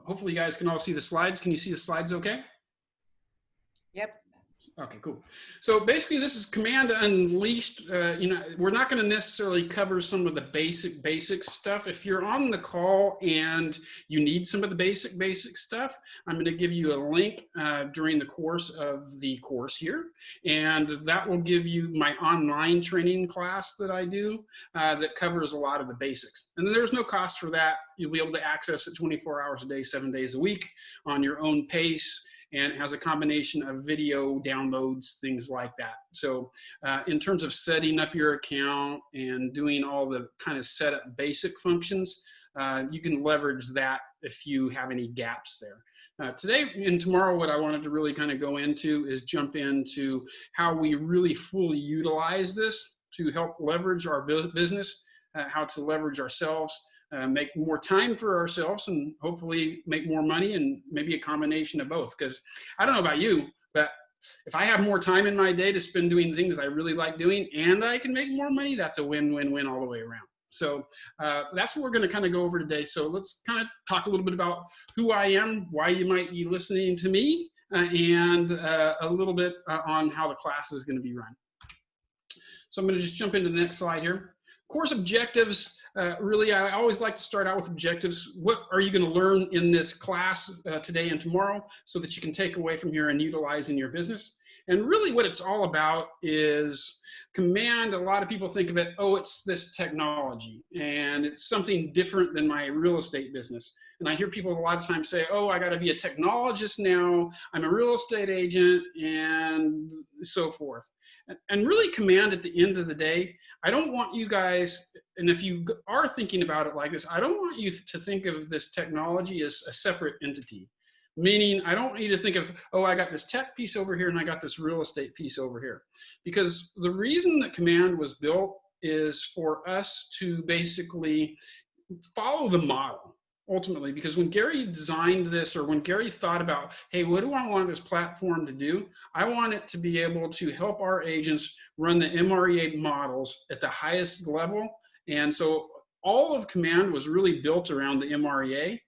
Hopefully you guys can all see the slides. Can you see the slides okay? Yep. Okay, cool. So basically this is Command Unleashed. We're not going to necessarily cover some of the basic stuff. If you're on the call and you need some of the basic stuff, I'm going to give you a link during the course of the course here. And that will give you my online training class that I do that covers a lot of the basics. And then there's no cost for that. You'll be able to access it 24 hours a day, 7 days a week on your own pace. And it has a combination of video downloads, things like that. So in terms of setting up your account and doing all the kind of setup basic functions, you can leverage that if you have any gaps there. Today and tomorrow, what I wanted to really kind of go into is jump into how we really fully utilize this to help leverage our business, how to leverage ourselves, make more time for ourselves, and hopefully make more money, and maybe a combination of both. Because I don't know about you, but if I have more time in my day to spend doing things I really like doing and I can make more money, that's a win-win-win all the way around. So that's what we're going to kind of go over today. So let's kind of talk a little bit about who I am, why you might be listening to me, and a little bit on how the class is going to be run. So I'm going to just jump into the next slide here. Course objectives. Really, I always like to start out with objectives. What are you going to learn in this class today and tomorrow so that you can take away from here and utilize in your business? And really what it's all about is Command. A lot of people think of it, oh, it's this technology and it's something different than my real estate business. And I hear people a lot of times say, oh, I got to be a technologist now, I'm a real estate agent, and so forth. And really Command, at the end of the day, I don't want you guys, and if you are thinking about it like this, I don't want you to think of this technology as a separate entity. Meaning, I don't want you to think of, oh, I got this tech piece over here and I got this real estate piece over here. Because the reason that Command was built is for us to basically follow the model, ultimately. Because when Gary designed this, or when Gary thought about, hey, what do I want this platform to do? I want it to be able to help our agents run the MREA models at the highest level. And so all of Command was really built around the MREA.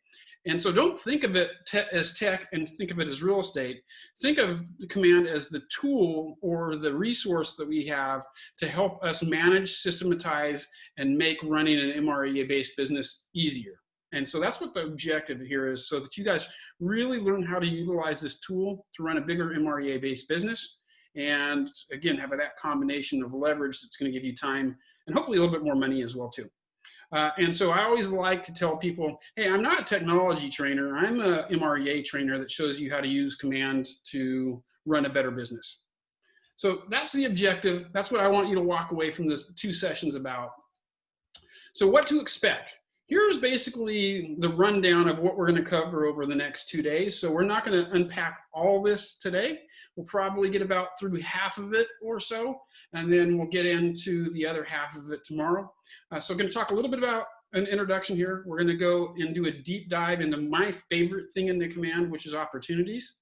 And so don't think of it as tech and think of it as real estate. Think of the Command as the tool or the resource that we have to help us manage, systematize, and make running an MREA-based business easier. And so that's what the objective here is, so that you guys really learn how to utilize this tool to run a bigger MREA-based business. And again, have that combination of leverage that's going to give you time and hopefully a little bit more money as well too. And so I always like to tell people, hey, I'm not a technology trainer. I'm a MREA trainer that shows you how to use Command to run a better business. So that's the objective. That's what I want you to walk away from this 2 sessions about. So what to expect. Here's basically the rundown of what we're going to cover over the next 2 days. So we're not going to unpack all this today. We'll probably get about through half of it or so, and then we'll get into the other half of it tomorrow. So I'm going to talk a little bit about an introduction here. We're going to go and do a deep dive into my favorite thing in the Command, which is opportunities.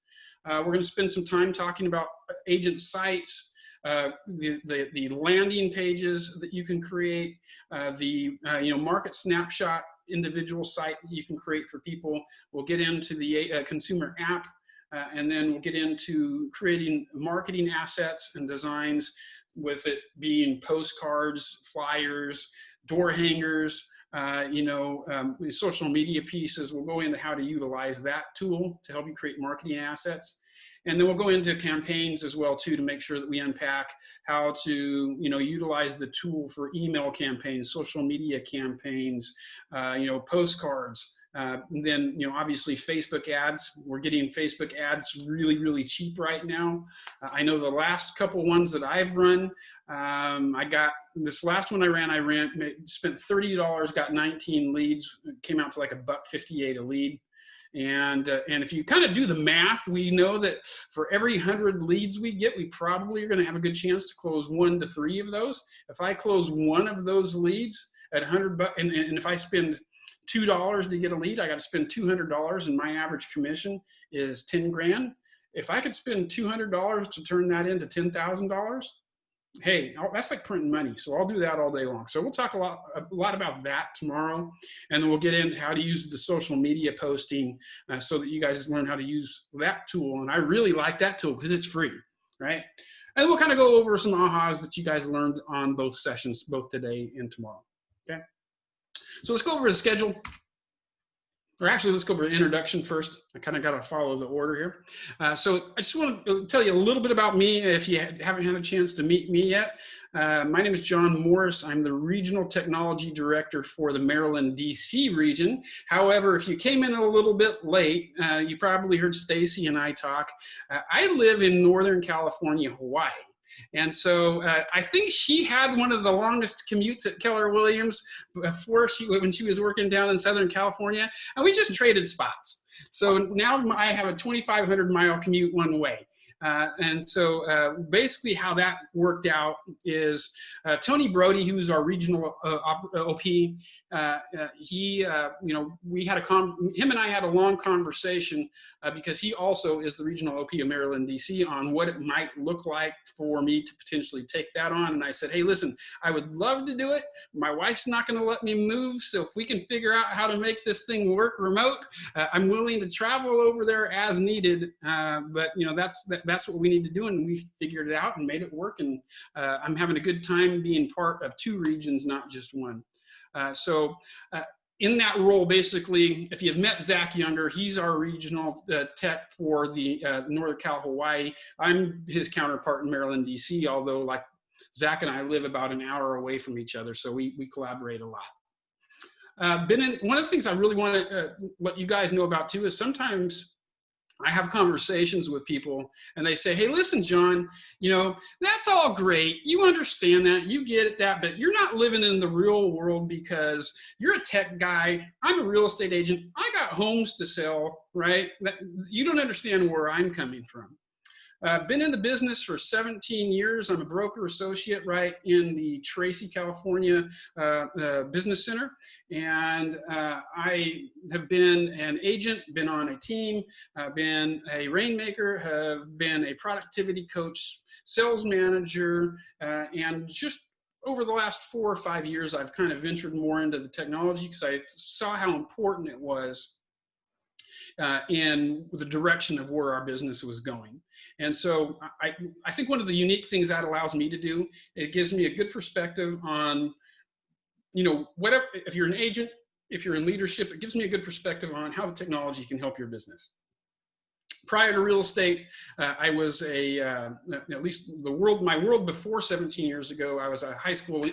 We're going to spend some time talking about agent sites, the landing pages that you can create, market snapshot individual site that you can create for people. We'll get into the consumer app, and then we'll get into creating marketing assets and designs, with it being postcards, flyers, door hangers, social media pieces. We'll go into how to utilize that tool to help you create marketing assets. And then we'll go into campaigns as well too, to make sure that we unpack how to, utilize the tool for email campaigns, social media campaigns, postcards. Then, obviously Facebook ads. We're getting Facebook ads really, really cheap right now. I know the last couple ones that I've run, I got this last one I spent $30, got 19 leads, came out to like $1.58 a lead. And if you kind of do the math, we know that for every 100 leads we get, we probably are going to have a good chance to close 1 to 3 of those. If I close 1 of those leads at $100, and if I spend $2 to get a lead, I got to spend $200, and my average commission is 10 grand. If I could spend $200 to turn that into $10,000, Hey, that's like printing money. So I'll do that all day long. So we'll talk a lot about that tomorrow. And then we'll get into how to use the social media posting so that you guys learn how to use that tool. And I really like that tool because it's free, right? And we'll kind of go over some ahas that you guys learned on both sessions, both today and tomorrow. Okay. So let's go over the schedule. Or actually, let's go over the introduction first. I kind of got to follow the order here. So I just want to tell you a little bit about me if you haven't had a chance to meet me yet. My name is John Morris. I'm the Regional Technology Director for the Maryland, D.C. region. However, if you came in a little bit late, you probably heard Stacy and I talk. I live in Northern California, Hawaii. And so I think she had one of the longest commutes at Keller Williams when she was working down in Southern California, and we just traded spots. So now I have a 2,500 mile commute one way. And so basically how that worked out is Tony Brody, who's our regional OP, we had him and I had a long conversation because he also is the regional OP of Maryland, D.C. on what it might look like for me to potentially take that on. And I said, hey, listen, I would love to do it. My wife's not going to let me move. So if we can figure out how to make this thing work remote, I'm willing to travel over there as needed. But that's what we need to do. And we figured it out and made it work. And I'm having a good time being part of two regions, not just one. In that role, basically, if you've met Zach Younger, he's our regional tech for the Northern Cal Hawaii. I'm his counterpart in Maryland, D.C., although like Zach and I live about an hour away from each other, so we collaborate a lot. One of the things I really want to let you guys know about too is sometimes I have conversations with people and they say, hey, listen, John, that's all great. You understand that, you get that, but you're not living in the real world because you're a tech guy. I'm a real estate agent. I got homes to sell, right? You don't understand where I'm coming from. Been in the business for 17 years. I'm a broker associate right in the Tracy, California Business Center. And I have been an agent, been on a team, been a rainmaker, have been a productivity coach, sales manager, and just over the last 4 or 5 years, I've kind of ventured more into the technology because I saw how important it was in the direction of where our business was going. And so I think one of the unique things that allows me to do, it gives me a good perspective on, whatever, if you're an agent, if you're in leadership, it gives me a good perspective on how the technology can help your business. Prior to real estate, I was at least my world before 17 years ago, I was a high school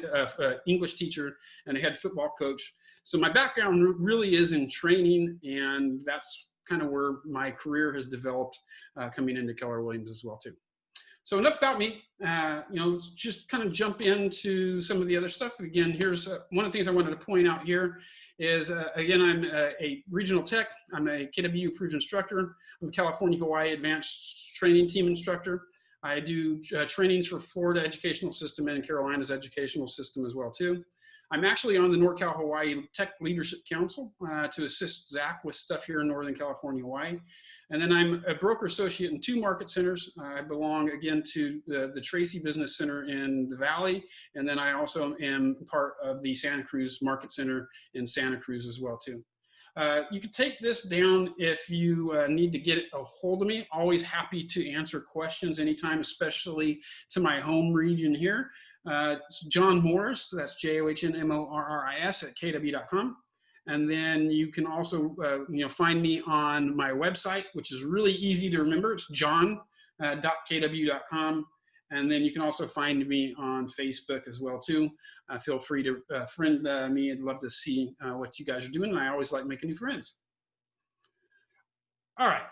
English teacher and a head football coach. So my background really is in training, and that's kind of where my career has developed coming into Keller Williams as well too. So enough about me. Let's just kind of jump into some of the other stuff. Again, here's one of the things I wanted to point out here is, again, I'm a regional tech. I'm a KW approved instructor. I'm a California Hawaii Advanced Training Team instructor. I do trainings for Florida educational system and Carolina's educational system as well too. I'm actually on the NorCal Hawaii Tech Leadership Council to assist Zach with stuff here in Northern California, Hawaii. And then I'm a broker associate in 2 market centers. I belong again to the Tracy Business Center in the Valley. And then I also am part of the Santa Cruz Market Center in Santa Cruz as well too. You can take this down if you need to get a hold of me. Always happy to answer questions anytime, especially to my home region here. It's John Morris, that's JOHNMORRIS at KW.com. And then you can also find me on my website, which is really easy to remember. It's john.kw.com. And then you can also find me on Facebook as well too. Feel free to friend me. I'd love to see what you guys are doing. And I always like making new friends. All right.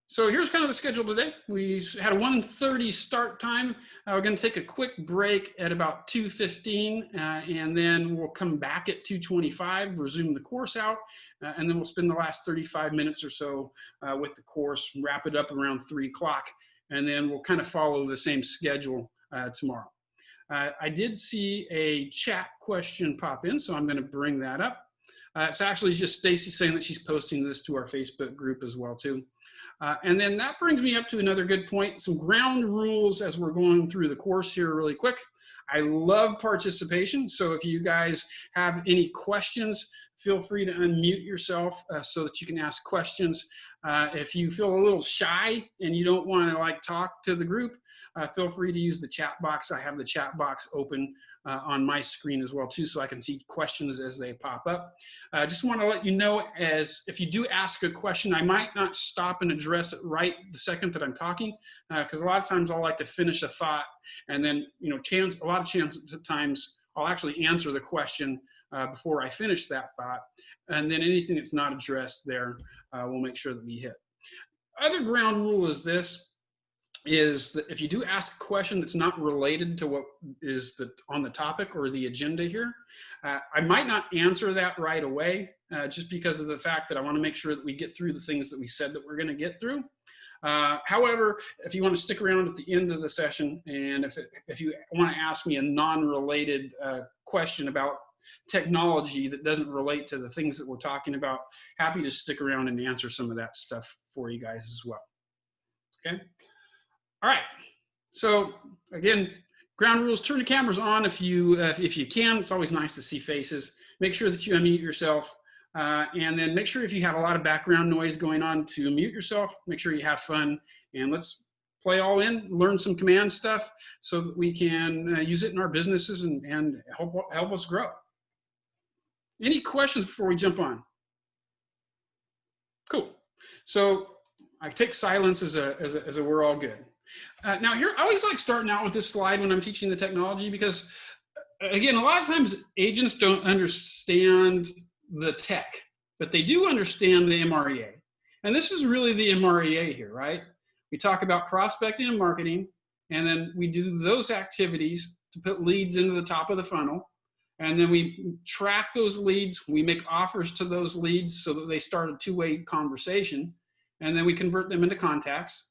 So here's kind of the schedule today. We had a 1:30 start time. We're going to take a quick break at about 2:15, and then we'll come back at 2:25, resume the course out, and then we'll spend the last 35 minutes or so with the course, wrap it up around 3 o'clock, and then we'll kind of follow the same schedule tomorrow. I did see a chat question pop in, so I'm going to bring that up. It's actually just Stacy saying that she's posting this to our Facebook group as well too. And then that brings me up to another good point, some ground rules as we're going through the course here really quick. I love participation. So if you guys have any questions, feel free to unmute yourself so that you can ask questions. If you feel a little shy and you don't want to like talk to the group, feel free to use the chat box. I have the chat box open on my screen as well too, so I can see questions as they pop up. I just want to let you know, as if you do ask a question, I might not stop and address it right the second that I'm talking, because a lot of times I'll like to finish a thought, and then a lot of times I'll actually answer the question before I finish that thought, and then anything that's not addressed there, we'll make sure that we hit. Other ground rule is this, is that if you do ask a question that's not related to what is on the topic or the agenda here, I might not answer that right away, just because of the fact that I want to make sure that we get through the things that we said that we're going to get through. However, if you want to stick around at the end of the session, and if you want to ask me a non-related question about technology that doesn't relate to the things that we're talking about, happy to stick around and answer some of that stuff for you guys as well. Okay. All right, so again, ground rules: turn the cameras on if you can. It's always nice to see faces. Make sure that you unmute yourself, and then make sure if you have a lot of background noise going on to mute yourself. Make sure you have fun, and let's play all in, learn some command stuff so that we can use it in our businesses and help us grow. Any questions before we jump on? Cool. So I take silence as a we're all good. Now here, I always like starting out with this slide when I'm teaching the technology, because again, a lot of times agents don't understand the tech, but they do understand the MREA. And this is really the MREA here, right? We talk about prospecting and marketing, and then we do those activities to put leads into the top of the funnel. And then we track those leads. We make offers to those leads so that they start a two-way conversation. And then we convert them into contacts.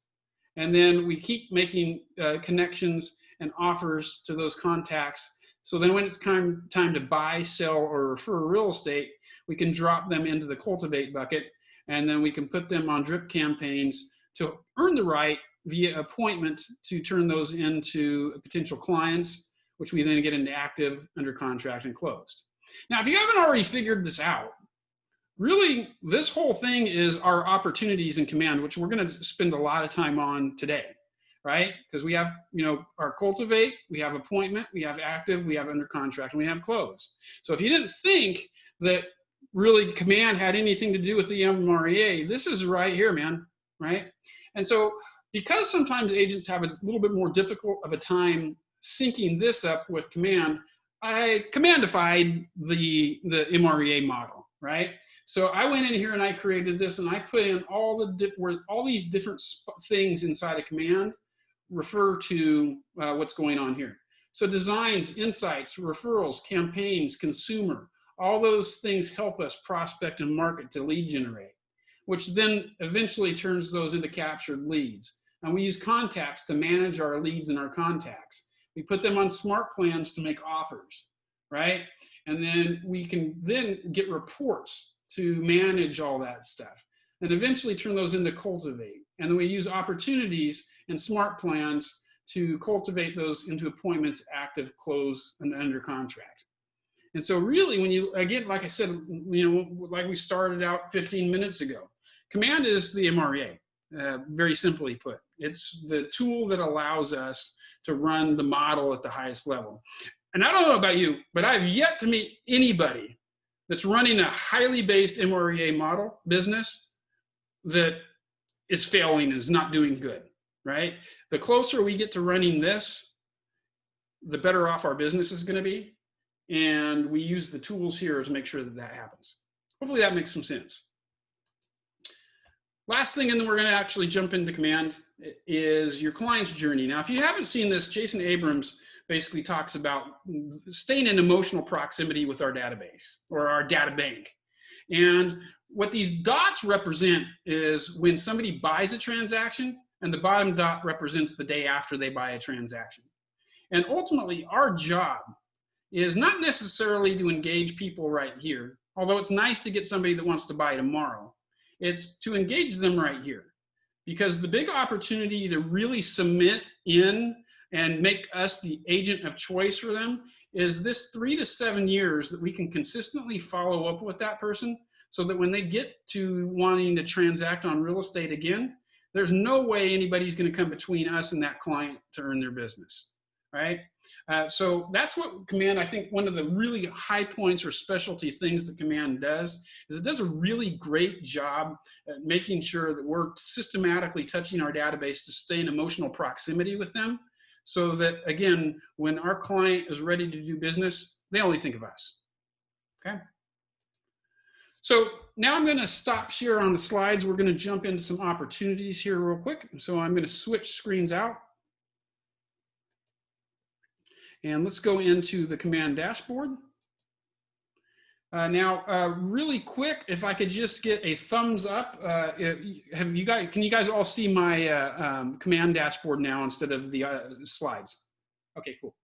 And then we keep making connections and offers to those contacts. So then when it's time to buy, sell, or refer real estate, we can drop them into the cultivate bucket. And then we can put them on drip campaigns to earn the right via appointment to turn those into potential clients, which we then get into active, under contract, and closed. Now, if you haven't already figured this out, really, this whole thing is our opportunities in command, which we're going to spend a lot of time on today, right? Because we have, our cultivate, we have appointment, we have active, we have under contract, and we have closed. So if you didn't think that really command had anything to do with the MREA, this is right here, man, right? And so because sometimes agents have a little bit more difficult of a time syncing this up with command, I commandified the MREA model, right? So I went in here and I created this, and I put in all these different things inside of command refer to what's going on here. So designs, insights, referrals, campaigns, consumer, all those things help us prospect and market to lead generate, which then eventually turns those into captured leads. And we use contacts to manage our leads and our contacts. We put them on smart plans to make offers, right? And then we can then get reports to manage all that stuff, and eventually turn those into cultivate. And then we use opportunities and smart plans to cultivate those into appointments, active, close, and under contract. And so really, when you, again, like I said, like we started out 15 minutes ago, command is the MREA, very simply put. It's the tool that allows us to run the model at the highest level. And I don't know about you, but I've yet to meet anybody that's running a highly based MREA model business that is failing and is not doing good, right? The closer we get to running this, the better off our business is going to be. And we use the tools here to make sure that that happens. Hopefully that makes some sense. Last thing, and then we're going to actually jump into command, is your client's journey. Now, if you haven't seen this, Jason Abrams basically talks about staying in emotional proximity with our database or our data bank. And what these dots represent is when somebody buys a transaction, and the bottom dot represents the day after they buy a transaction. And ultimately, our job is not necessarily to engage people right here, although it's nice to get somebody that wants to buy tomorrow. It's to engage them right here, because the big opportunity to really cement in and make us the agent of choice for them is this 3 to 7 years that we can consistently follow up with that person so that when they get to wanting to transact on real estate again, there's no way anybody's going to come between us and that client to earn their business, right? So that's what Command, I think one of the really high points or specialty things that Command does is it does a really great job at making sure that we're systematically touching our database to stay in emotional proximity with them so that, again, when our client is ready to do business, they only think of us, okay? So now I'm going to stop share on the slides. We're going to jump into some opportunities here real quick. So I'm going to switch screens out. And let's go into the Command dashboard. Now, really quick, if I could just get a thumbs up. Can you guys all see my Command dashboard now instead of the slides? Okay, cool.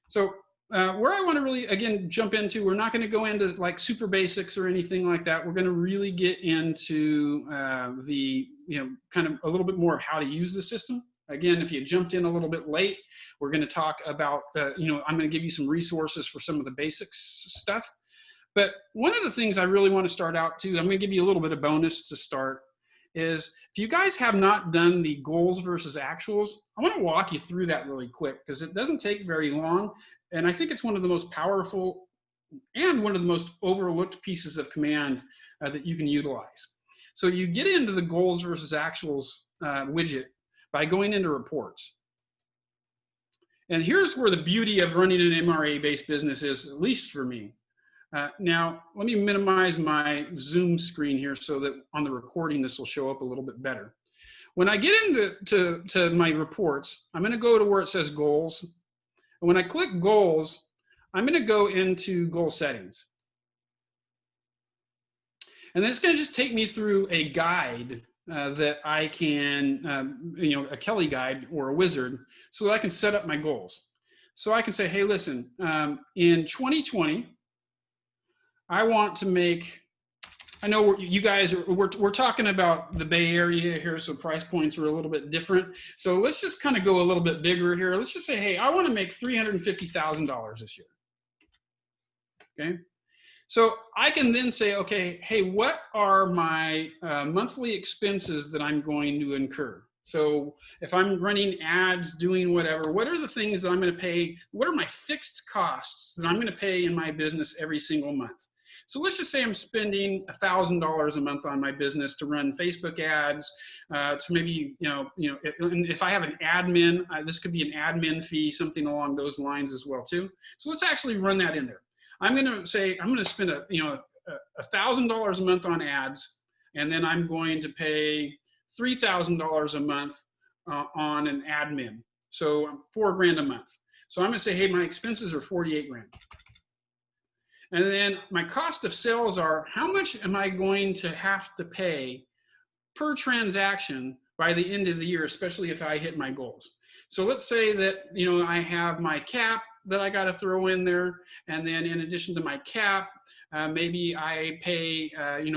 So where I want to really, again, jump into, we're not going to go into like super basics or anything like that. We're going to really get into kind of a little bit more of how to use the system. Again, if you jumped in a little bit late, we're going to talk about, I'm going to give you some resources for some of the basics stuff. But one of the things I really want to start out to, I'm going to give you a little bit of bonus to start, is if you guys have not done the goals versus actuals, I want to walk you through that really quick because it doesn't take very long. And I think it's one of the most powerful and one of the most overlooked pieces of Command that you can utilize. So you get into the goals versus actuals widget by going into reports. And here's where the beauty of running an MREA-based business is, at least for me. Now, let me minimize my Zoom screen here so that on the recording, this will show up a little bit better. When I get into my reports, I'm going to go to where it says goals. And when I click goals, I'm going to go into goal settings. And then it's going to just take me through a guide that I can, a Kelly guide or a wizard, so that I can set up my goals. So I can say, hey, listen, in 2020, I want to make, I know you guys are, we're talking about the Bay Area here, so price points are a little bit different. So let's just kind of go a little bit bigger here. Let's just say, hey, I want to make $350,000 this year. Okay. So I can then say, okay, hey, what are my monthly expenses that I'm going to incur? So if I'm running ads, doing whatever, what are the things that I'm going to pay? What are my fixed costs that I'm going to pay in my business every single month? So let's just say I'm spending $1,000 a month on my business to run Facebook ads, to maybe, and if I have an admin, this could be an admin fee, something along those lines as well too. So let's actually run that in there. I'm going to say I'm going to spend $1,000 a month on ads, and then I'm going to pay $3,000 a month on an admin. So $4,000 a month. So I'm going to say, hey, my expenses are $48,000. And then my cost of sales are, how much am I going to have to pay per transaction by the end of the year, especially if I hit my goals. So let's say that, I have my cap that I got to throw in there. And then in addition to my cap, maybe I pay,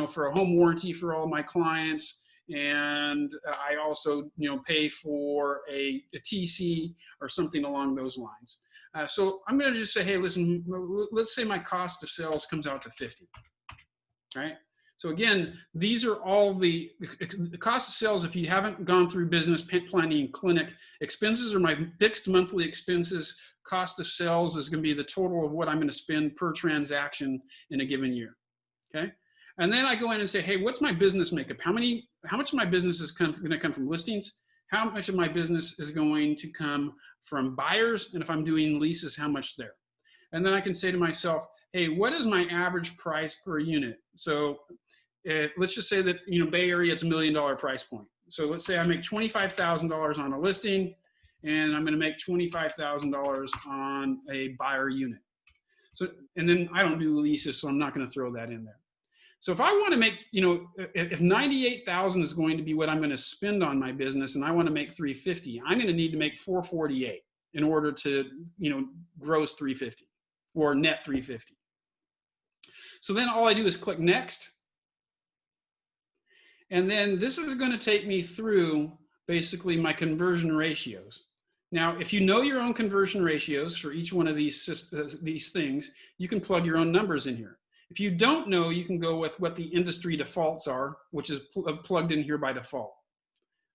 for a home warranty for all my clients. And I also, pay for a TC or something along those lines. So I'm going to just say, hey, listen, let's say my cost of sales comes out to 50, right? So again, these are all the cost of sales. If you haven't gone through business planning clinic, expenses are my fixed monthly expenses. Cost of sales is going to be the total of what I'm going to spend per transaction in a given year, okay? And then I go in and say, hey, what's my business makeup? How much of my business is going to come from listings? How much of my business is going to come from buyers? And if I'm doing leases, how much there? And then I can say to myself, hey, what is my average price per unit? So let's just say that, Bay Area, it's $1 million price point. So let's say I make $25,000 on a listing, and I'm going to make $25,000 on a buyer unit. So, and then I don't do leases, so I'm not going to throw that in there. So if I want to make, if 98,000 is going to be what I'm going to spend on my business, and I want to make 350, I'm going to need to make 448 in order to, gross 350 or net 350. So then all I do is click next. And then this is going to take me through basically my conversion ratios. Now, if you know your own conversion ratios for each one of these things, you can plug your own numbers in here. If you don't know, you can go with what the industry defaults are, which is plugged in here by default,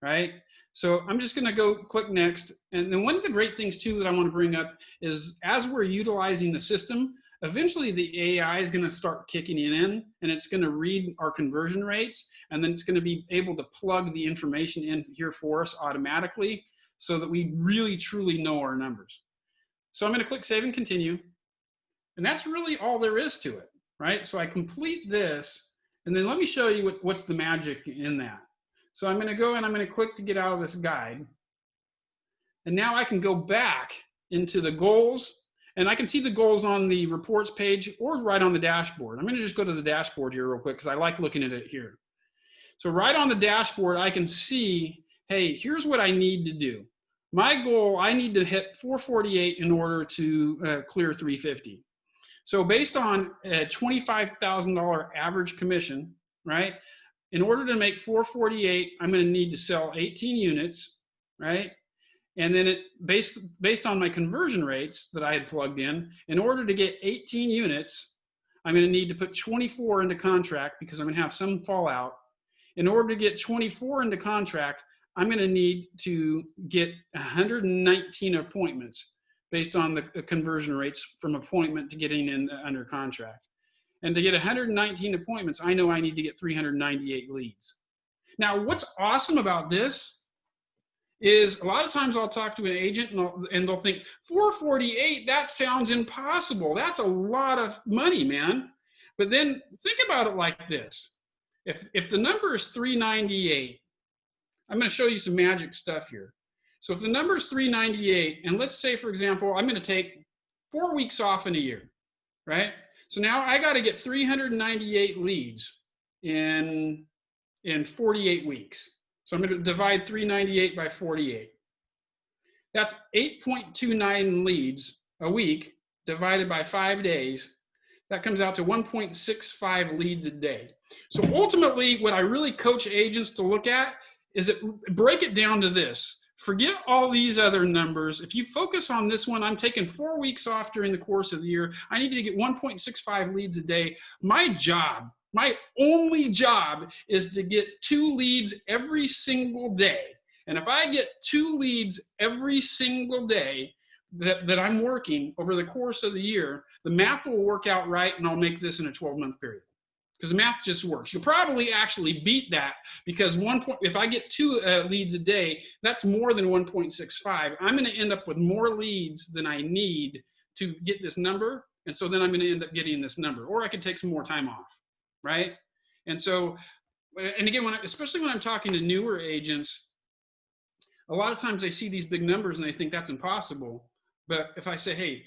right? So I'm just going to go click next. And then one of the great things too that I want to bring up is as we're utilizing the system, eventually the AI is going to start kicking in and it's going to read our conversion rates. And then it's going to be able to plug the information in here for us automatically so that we really truly know our numbers. So I'm going to click save and continue. And that's really all there is to it, right? So I complete this and then let me show you what's the magic in that. So I'm going to go and I'm going to click to get out of this guide. And now I can go back into the goals and I can see the goals on the reports page or right on the dashboard. I'm going to just go to the dashboard here real quick because I like looking at it here. So right on the dashboard, I can see, hey, here's what I need to do. My goal, I need to hit 448 in order to clear 350. So based on a $25,000 average commission, right? In order to make 448, I'm going to need to sell 18 units, right? And then based on my conversion rates that I had plugged in order to get 18 units, I'm going to need to put 24 into contract because I'm going to have some fallout. In order to get 24 into contract, I'm going to need to get 119 appointments based on the conversion rates from appointment to getting in under contract. And to get 119 appointments, I know I need to get 398 leads. Now, what's awesome about this is a lot of times I'll talk to an agent and they'll think, 448, that sounds impossible. That's a lot of money, man. But then think about it like this. If the number is 398, I'm going to show you some magic stuff here. So if the number is 398, and let's say, for example, I'm going to take 4 weeks off in a year, right? So now I got to get 398 leads in 48 weeks. So I'm going to divide 398 by 48. That's 8.29 leads a week divided by 5 days. That comes out to 1.65 leads a day. So ultimately, what I really coach agents to look at is break it down to this. Forget all these other numbers. If you focus on this one, I'm taking 4 weeks off during the course of the year. I need to get 1.65 leads a day. My job, my only job is to get 2 leads every single day. And if I get 2 leads every single day that I'm working over the course of the year, the math will work out right and I'll make this in a 12-month period. Because the math just works. You'll probably actually beat that because if I get 2 leads a day, that's more than 1.65. I'm going to end up with more leads than I need to get this number. And so then I'm going to end up getting this number. Or I could take some more time off, right? And so, and again, especially when I'm talking to newer agents, a lot of times they see these big numbers and they think that's impossible. But if I say, hey,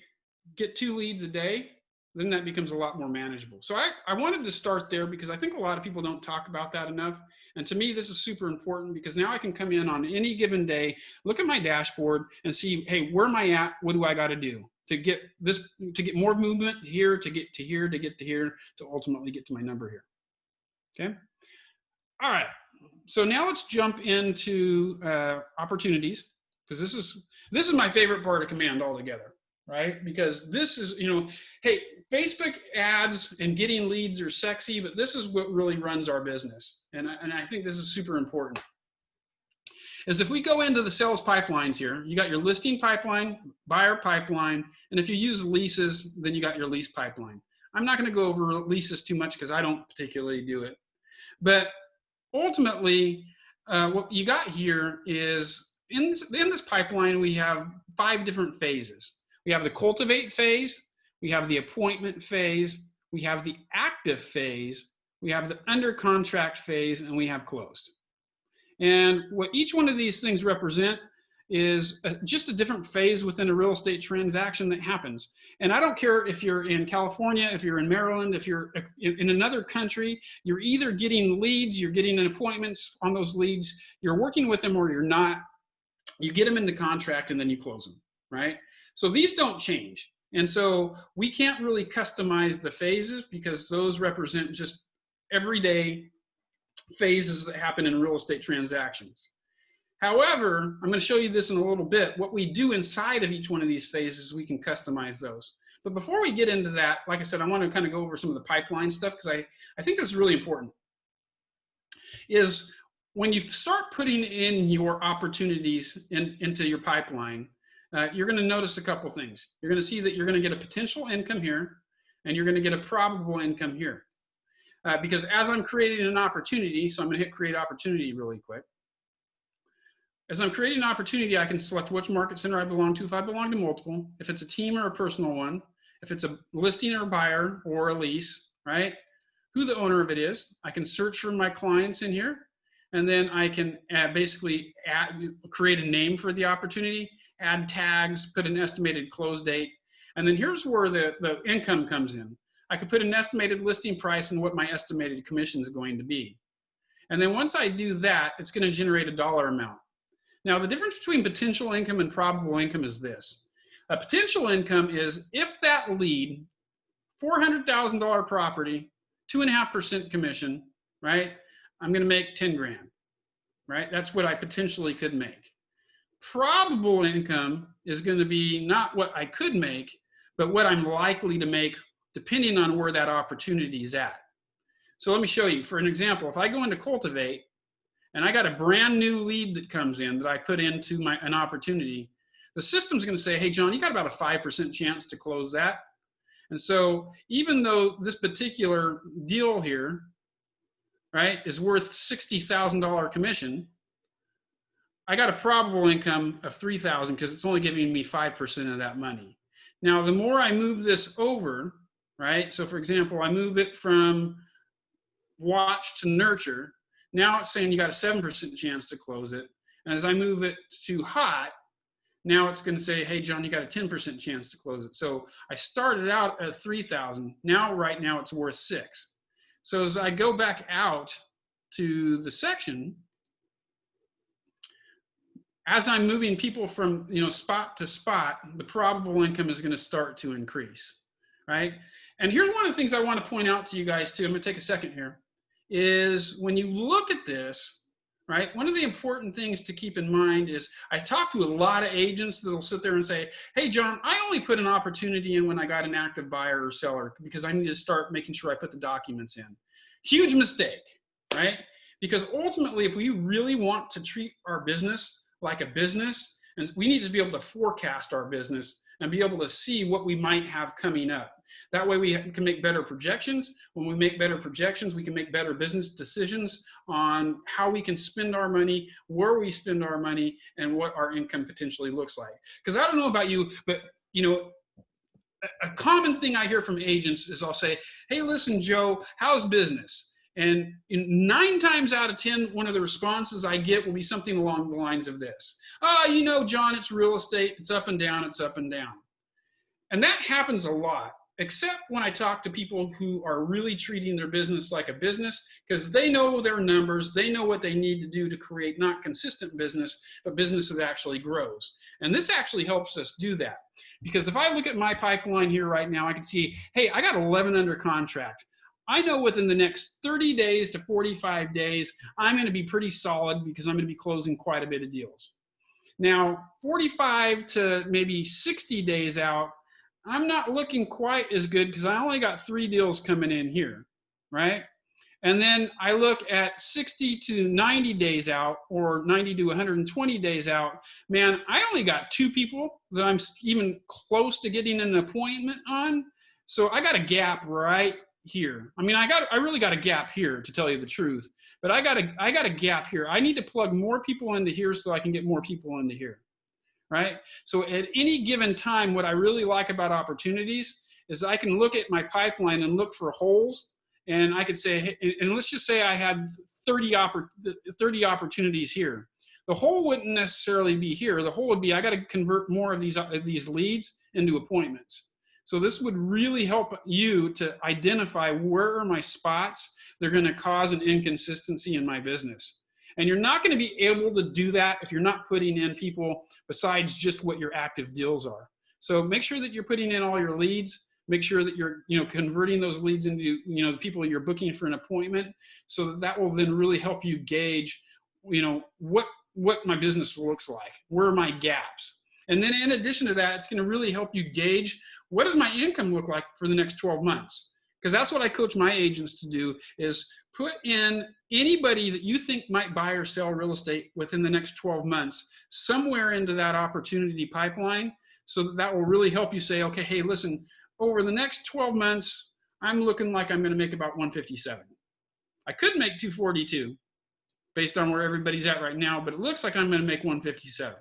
get 2 leads a day, then that becomes a lot more manageable. So I wanted to start there because I think a lot of people don't talk about that enough. And to me, this is super important because now I can come in on any given day, look at my dashboard and see, hey, where am I at? What do I got to do to get this, to get more movement here, to get to here, to get to here, to ultimately get to my number here. Okay. All right. So now let's jump into opportunities because this is my favorite part of Command altogether. Right? Because this is, hey, Facebook ads and getting leads are sexy, but this is what really runs our business. And I think this is super important. Is if we go into the sales pipelines here, you got your listing pipeline, buyer pipeline, and if you use leases, then you got your lease pipeline. I'm not going to go over leases too much because I don't particularly do it. But ultimately, what you got here is in this pipeline, we have 5 different phases. We have the cultivate phase, we have the appointment phase, we have the active phase, we have the under contract phase, and we have closed. And what each one of these things represent is just a different phase within a real estate transaction that happens. And I don't care if you're in California, if you're in Maryland, if you're in another country, you're either getting leads, you're getting appointments on those leads, you're working with them or you're not, you get them into contract and then you close them, right? So these don't change. And so we can't really customize the phases because those represent just everyday phases that happen in real estate transactions. However, I'm going to show you this in a little bit. What we do inside of each one of these phases, we can customize those. But before we get into that, like I said, I want to kind of go over some of the pipeline stuff because I think that's really important. Is when you start putting in your opportunities into your pipeline, you're going to notice a couple things. You're going to see that you're going to get a potential income here, and you're going to get a probable income here. Because as I'm creating an opportunity, so I'm going to hit create opportunity really quick. As I'm creating an opportunity, I can select which market center I belong to if I belong to multiple, if it's a team or a personal one, if it's a listing or a buyer or a lease, right? Who the owner of it is. I can search for my clients in here, and then I can basically create a name for the opportunity, add tags, put an estimated close date, and then here's where the income comes in. I could put an estimated listing price and what my estimated commission is going to be. And then once I do that, it's going to generate a dollar amount. Now, the difference between potential income and probable income is this. A potential income is if that lead, $400,000 property, 2.5% commission, right? I'm going to make 10 grand, right? That's what I potentially could make. Probable income is going to be not what I could make, but what I'm likely to make depending on where that opportunity is at. So let me show you. For an example, if I go into Cultivate, and I got a brand new lead that comes in that I put into an opportunity, the system's going to say, hey, John, you got about a 5% chance to close that. And so even though this particular deal here, right, is worth $60,000 commission, I got a probable income of $3,000 because it's only giving me 5% of that money. Now, the more I move this over, right, so for example, I move it from watch to nurture. Now it's saying you got a 7% chance to close it. And as I move it to hot, now it's going to say, hey, John, you got a 10% chance to close it. So I started out at 3,000. Now, right now, it's worth 6. So as I go back out to the section, as I'm moving people from spot to spot, the probable income is going to start to increase, right? And here's one of the things I want to point out to you guys too. I'm going to take a second here. Is when you look at this, right, one of the important things to keep in mind is I talk to a lot of agents that'll sit there and say, hey, John, I only put an opportunity in when I got an active buyer or seller because I need to start making sure I put the documents in. Huge mistake, right? Because ultimately, if we really want to treat our business like a business, and we need to be able to forecast our business and be able to see what we might have coming up. That way we can make better projections. When we make better projections, we can make better business decisions on how we can spend our money, where we spend our money, and what our income potentially looks like. Because I don't know about you, but a common thing I hear from agents is I'll say, hey, listen, Joe, how's business? And 9 times out of 10, one of the responses I get will be something along the lines of this. John, it's real estate. It's up and down. It's up and down. And that happens a lot, except when I talk to people who are really treating their business like a business, because they know their numbers. They know what they need to do to create not consistent business, but business that actually grows. And this actually helps us do that. Because if I look at my pipeline here right now, I can see, hey, I got 11 under contract. I know within the next 30 days to 45 days, I'm going to be pretty solid because I'm going to be closing quite a bit of deals. Now, 45 to maybe 60 days out, I'm not looking quite as good because I only got 3 deals coming in here, right? And then I look at 60 to 90 days out or 90 to 120 days out, man, I only got 2 people that I'm even close to getting an appointment on. So I got a gap right here. I mean, I really got a gap here, to tell you the truth, but I got a gap here. I need to plug more people into here so I can get more people into here, right? So at any given time, what I really like about opportunities is I can look at my pipeline and look for holes, and I could say, hey, and let's just say I had 30 opportunities here. The hole wouldn't necessarily be here. The hole would be I got to convert more of these leads into appointments. So this would really help you to identify where are my spots that are going to cause an inconsistency in my business. And you're not going to be able to do that if you're not putting in people besides just what your active deals are. So make sure that you're putting in all your leads. Make sure that you're converting those leads into the people you're booking for an appointment, so that will then really help you gauge what what my business looks like, where are my gaps. And then in addition to that, it's going to really help you gauge what does my income look like for the next 12 months? Because that's what I coach my agents to do, is put in anybody that you think might buy or sell real estate within the next 12 months somewhere into that opportunity pipeline, so that will really help you say, okay, hey, listen, over the next 12 months, I'm looking like I'm going to make about 157. I could make 242 based on where everybody's at right now, but it looks like I'm going to make 157.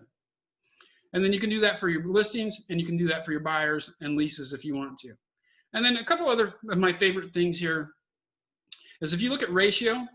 And then you can do that for your listings, and you can do that for your buyers and leases if you want to. And then a couple other of my favorite things here is if you look at ratio,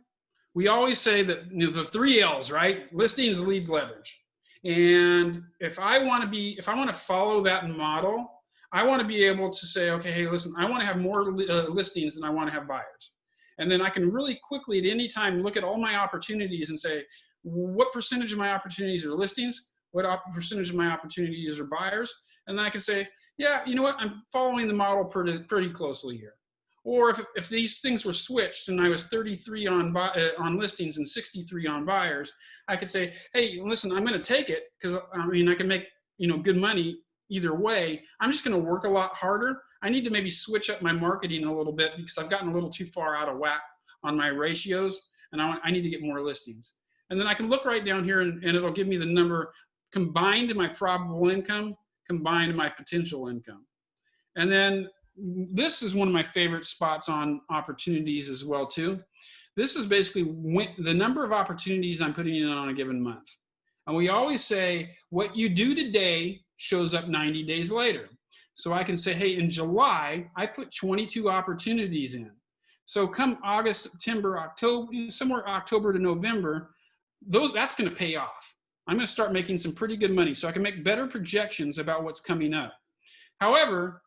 we always say that, you know, the 3 L's, right? Listings, leads, leverage. And if I want to follow that model, I want to be able to say, okay, hey, listen, I want to have more listings than I want to have buyers. And then I can really quickly at any time look at all my opportunities and say, what percentage of my opportunities are listings? What percentage of my opportunities are buyers? And then I can say, yeah, you know what? I'm following the model pretty closely here. Or if these things were switched and I was 33 on listings and 63 on buyers, I could say, hey, listen, I'm going to take it because I mean I can make, you know, good money either way. I'm just going to work a lot harder. I need to maybe switch up my marketing a little bit because I've gotten a little too far out of whack on my ratios, and I need to get more listings. And then I can look right down here and it'll give me the number combined to my probable income, combined to my potential income. And then this is one of my favorite spots on opportunities as well too. This is basically the number of opportunities I'm putting in on a given month. And we always say what you do today shows up 90 days later. So I can say, hey, in July, I put 22 opportunities in. So come August, September, October, somewhere October to November, that's going to pay off. I'm going to start making some pretty good money so I can make better projections about what's coming up. However,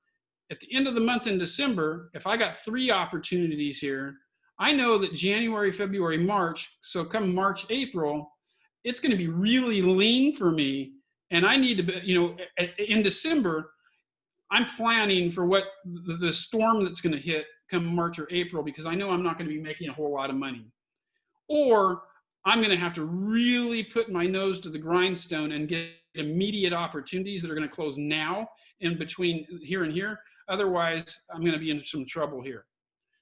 at the end of the month in December, if I got 3 opportunities here, I know that January, February, March, so come March, April, it's going to be really lean for me. And I need to, you know, in December, I'm planning for what the storm that's going to hit come March or April, because I know I'm not going to be making a whole lot of money. Or I'm going to have to really put my nose to the grindstone and get immediate opportunities that are going to close now in between here and here. Otherwise, I'm going to be in some trouble here.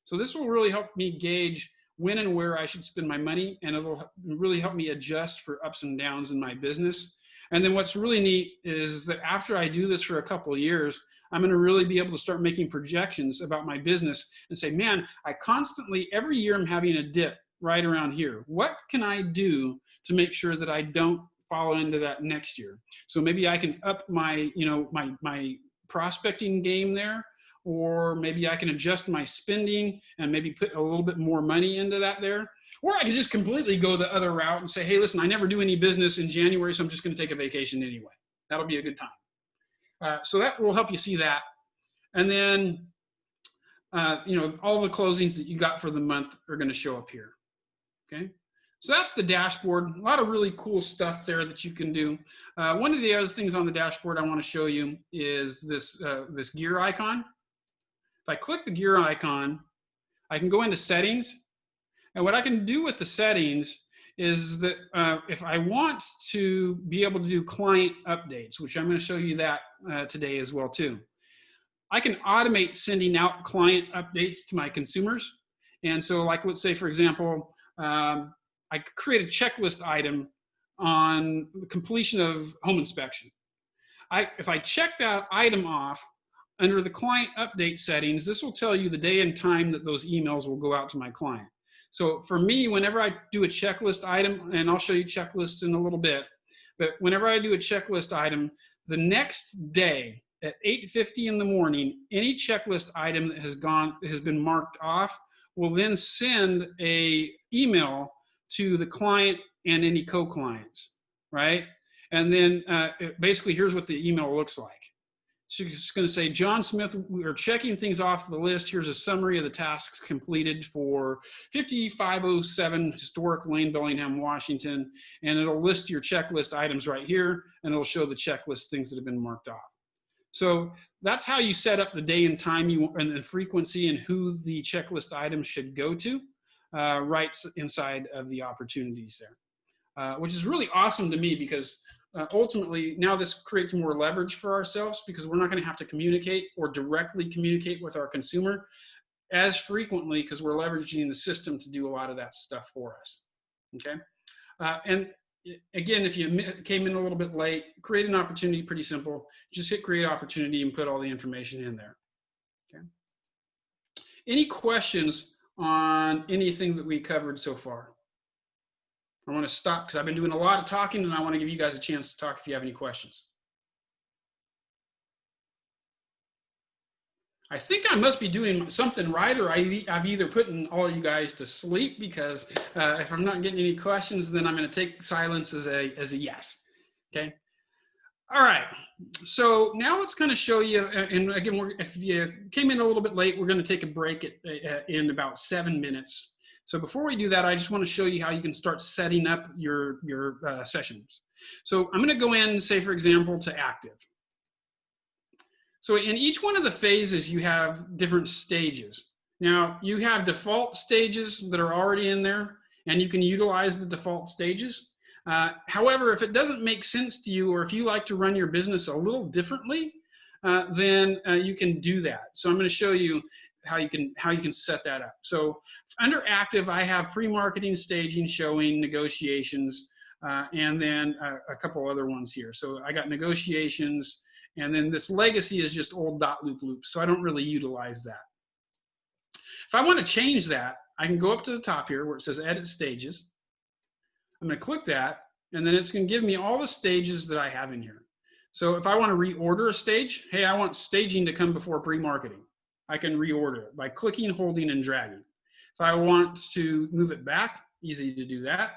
So this will really help me gauge when and where I should spend my money, and it'll really help me adjust for ups and downs in my business. And then what's really neat is that after I do this for a couple of years, I'm going to really be able to start making projections about my business and say, man, I constantly, every year I'm having a dip right around here. What can I do to make sure that I don't follow into that next year? So maybe I can up my, you know, my prospecting game there, or maybe I can adjust my spending and maybe put a little bit more money into that there. Or I can just completely go the other route and say, hey, listen, I never do any business in January, so I'm just going to take a vacation anyway. That'll be a good time. So that will help you see that. And then, you know, all the closings that you got for the month are going to show up here. Okay. So that's the dashboard. A lot of really cool stuff there that you can do. One of the other things on the dashboard I want to show you is this, this gear icon. If I click the gear icon, I can go into settings. And what I can do with the settings is that if I want to be able to do client updates, which I'm going to show you that today as well too, I can automate sending out client updates to my consumers. And so like, let's say, for example, I create a checklist item on the completion of home inspection. If I check that item off under the client update settings, this will tell you the day and time that those emails will go out to my client. So for me, whenever I do a checklist item, and I'll show you checklists in a little bit, but whenever I do a checklist item, the next day at 8:50 in the morning, any checklist item that has been marked off will then send a email to the client and any co-clients, right? And then basically here's what the email looks like. So it's going to say, John Smith, we are checking things off the list. Here's a summary of the tasks completed for 5507 Historic Lane, Bellingham, Washington. And it'll list your checklist items right here, and it'll show the checklist things that have been marked off. So that's how you set up the day and time and the frequency and who the checklist items should go to, right inside of the opportunities there. which is really awesome to me because ultimately now this creates more leverage for ourselves because we're not going to have to communicate or directly communicate with our consumer as frequently because we're leveraging the system to do a lot of that stuff for us. Okay. And again, if you came in a little bit late, create an opportunity, pretty simple. Just hit create opportunity and put all the information in there. Okay. Any questions on anything that we covered so far? I want to stop because I've been doing a lot of talking and I want to give you guys a chance to talk if you have any questions. I think I must be doing something right, or I've either put all you guys to sleep because if I'm not getting any questions, then I'm going to take silence as a yes. Okay. All right. So now let's kind of show you, and again, if you came in a little bit late, we're going to take a break in about 7 minutes. So before we do that, I just want to show you how you can start setting up your sessions. So I'm going to go in, say, for example, to active. So in each one of the phases, you have different stages. Now, you have default stages that are already in there, and you can utilize the default stages. However, if it doesn't make sense to you, or if you like to run your business a little differently, then you can do that. So I'm going to show you how you can set that up. So under active, I have pre-marketing, staging, showing, negotiations, and then a couple other ones here. So I got negotiations, and then this legacy is just old dot loop loops. So I don't really utilize that. If I want to change that, I can go up to the top here where it says edit stages. I'm going to click that, and then it's going to give me all the stages that I have in here. So if I want to reorder a stage, hey, I want staging to come before pre-marketing. I can reorder it by clicking, holding, and dragging. If I want to move it back, easy to do that.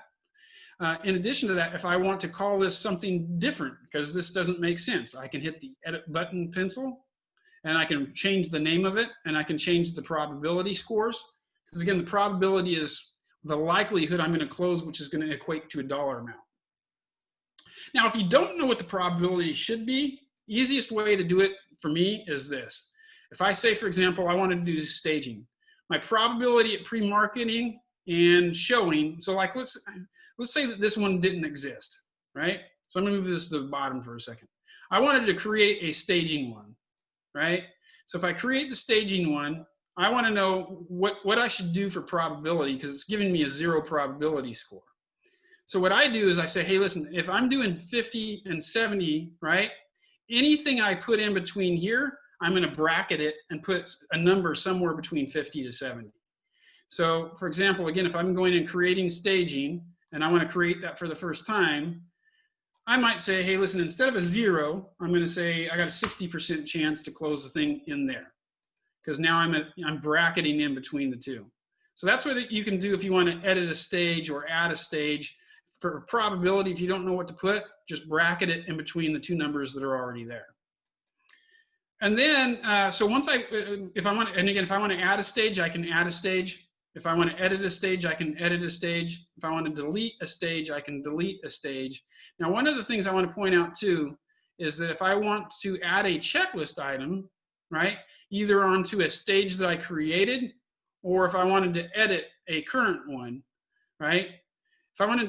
In addition to that, if I want to call this something different because this doesn't make sense, I can hit the edit button pencil and I can change the name of it and I can change the probability scores. Because again, the probability is the likelihood I'm going to close, which is going to equate to a dollar amount. Now, if you don't know what the probability should be, easiest way to do it for me is this. If I say, for example, I want to do staging, my probability at pre-marketing and showing, so like let's say that this one didn't exist, right? So I'm going to move this to the bottom for a second. I wanted to create a staging one, right? So if I create the staging one, I want to know what I should do for probability because it's giving me a 0 probability score. So what I do is I say, hey, listen, if I'm doing 50 and 70, right? Anything I put in between here, I'm going to bracket it and put a number somewhere between 50 to 70. So for example, again, if I'm going and creating staging and I want to create that for the first time, I might say, hey, listen, instead of a 0, I'm going to say I got a 60% chance to close the thing in there because now I'm bracketing in between the two. So that's what you can do if you want to edit a stage or add a stage. For probability, if you don't know what to put, just bracket it in between the two numbers that are already there. And then, so once if I want to add a stage, I can add a stage. If I want to edit a stage, I can edit a stage. If I want to delete a stage, I can delete a stage. Now, one of the things I want to point out too is that if I want to add a checklist item, right, either onto a stage that I created, or if I wanted to edit a current one, right? If I want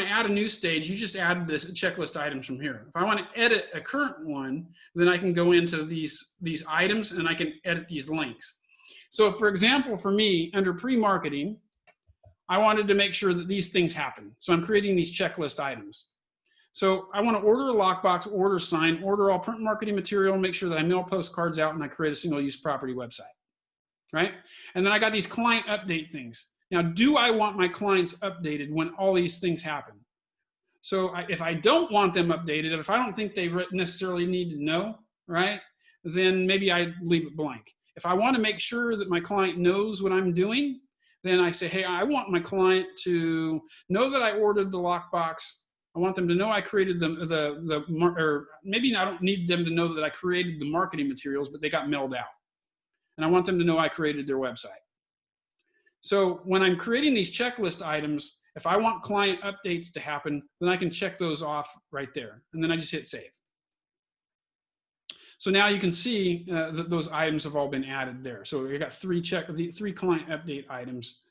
to add a new stage, you just add this checklist items from here. If I want to edit a current one, then I can go into these items and I can edit these links. So for example, for me, under pre-marketing, I wanted to make sure that these things happen. So I'm creating these checklist items. So I want to order a lockbox, order sign, order all print marketing material, make sure that I mail postcards out, and I create a single-use property website, right? And then I got these client update things. Now, do I want my clients updated when all these things happen? So if I don't want them updated, if I don't think they necessarily need to know, right, then maybe I leave it blank. If I want to make sure that my client knows what I'm doing, then I say, hey, I want my client to know that I ordered the lockbox. I want them to know I created or maybe I don't need them to know that I created the marketing materials, but they got mailed out. And I want them to know I created their website. So when I'm creating these checklist items, if I want client updates to happen, then I can check those off right there. And then I just hit save. So now you can see that those items have all been added there. So we got three client update items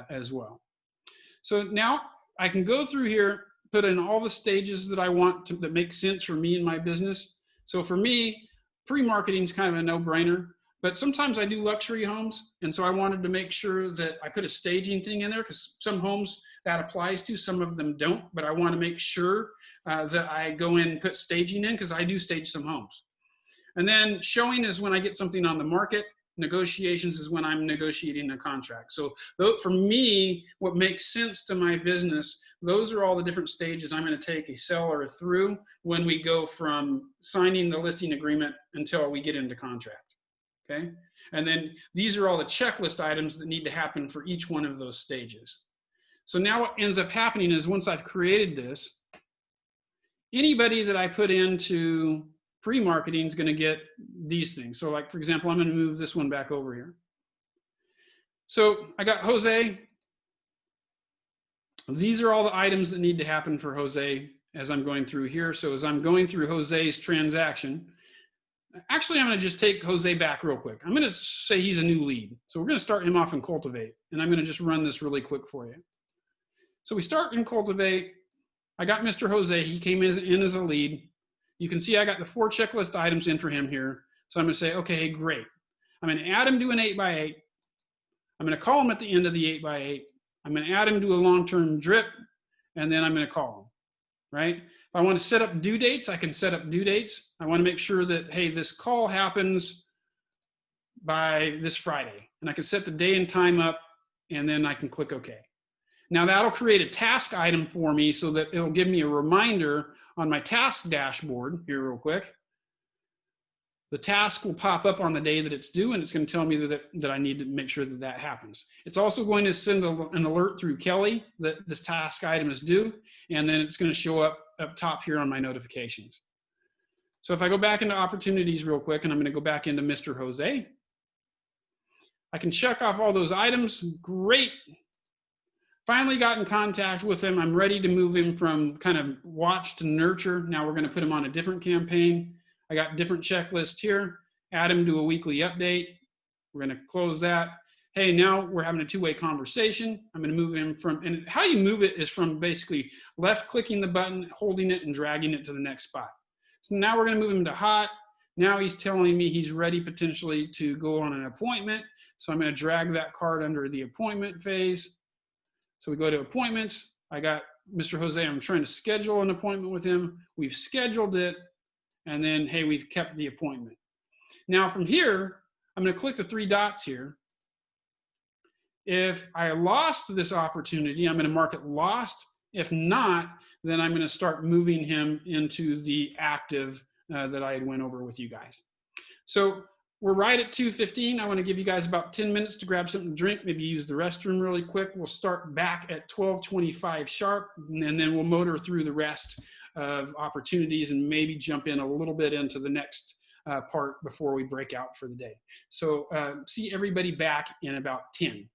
as well. So now I can go through here, put in all the stages that I want to, that make sense for me and my business. So for me, pre-marketing is kind of a no-brainer, but sometimes I do luxury homes. And so I wanted to make sure that I put a staging thing in there, because some homes that applies to, some of them don't, but I want to make sure that I go in and put staging in, because I do stage some homes. And then showing is when I get something on the market. Negotiations is when I'm negotiating a contract. So for me, what makes sense to my business, those are all the different stages I'm going to take a seller through when we go from signing the listing agreement until we get into contract. Okay. And then these are all the checklist items that need to happen for each one of those stages. So now what ends up happening is, once I've created this, anybody that I put into pre-marketing is going to get these things. So like, for example, I'm going to move this one back over here. So I got Jose. These are all the items that need to happen for Jose as I'm going through here. So as I'm going through Jose's transaction, actually, I'm going to just take Jose back real quick. I'm going to say he's a new lead. So we're going to start him off in Cultivate, and I'm going to just run this really quick for you. So we start in Cultivate. I got Mr. Jose. He came in as a lead. You can see I got the 4 checklist items in for him here. So I'm going to say, okay, great. I'm going to add him to an 8x8. I'm going to call him at the end of the 8x8. I'm going to add him to a long-term drip, and then I'm going to call him, right? If I want to set up due dates, I can set up due dates. I want to make sure that, hey, this call happens by this Friday. And I can set the day and time up, and then I can click OK. Now that'll create a task item for me, so that it'll give me a reminder on my task dashboard here real quick. The task will pop up on the day that it's due, and it's going to tell me that I need to make sure that that happens. It's also going to send an alert through Kelly that this task item is due, and then it's going to show up top here on my notifications. So if I go back into opportunities real quick, and I'm going to go back into Mr. Jose, I can check off all those items. Great. Finally got in contact with him. I'm ready to move him from kind of watch to nurture. Now we're going to put him on a different campaign. I got different checklists here. Add him to a weekly update. We're going to close that. Hey, now we're having a 2-way conversation. I'm going to move him from, and how you move it is from basically left clicking the button, holding it, and dragging it to the next spot. So now we're going to move him to hot. Now he's telling me he's ready potentially to go on an appointment. So I'm going to drag that card under the appointment phase. So we go to appointments. I got Mr. Jose. I'm trying to schedule an appointment with him. We've scheduled it. And then, hey, we've kept the appointment. Now from here, I'm going to click the 3 dots here. If I lost this opportunity, I'm going to mark it lost. If not, then I'm going to start moving him into the active that I had went over with you guys. So we're right at 2:15. I want to give you guys about 10 minutes to grab something to drink, maybe use the restroom really quick. We'll start back at 12:25 sharp, and then we'll motor through the rest of opportunities and maybe jump in a little bit into the next part before we break out for the day. So see everybody back in about 10.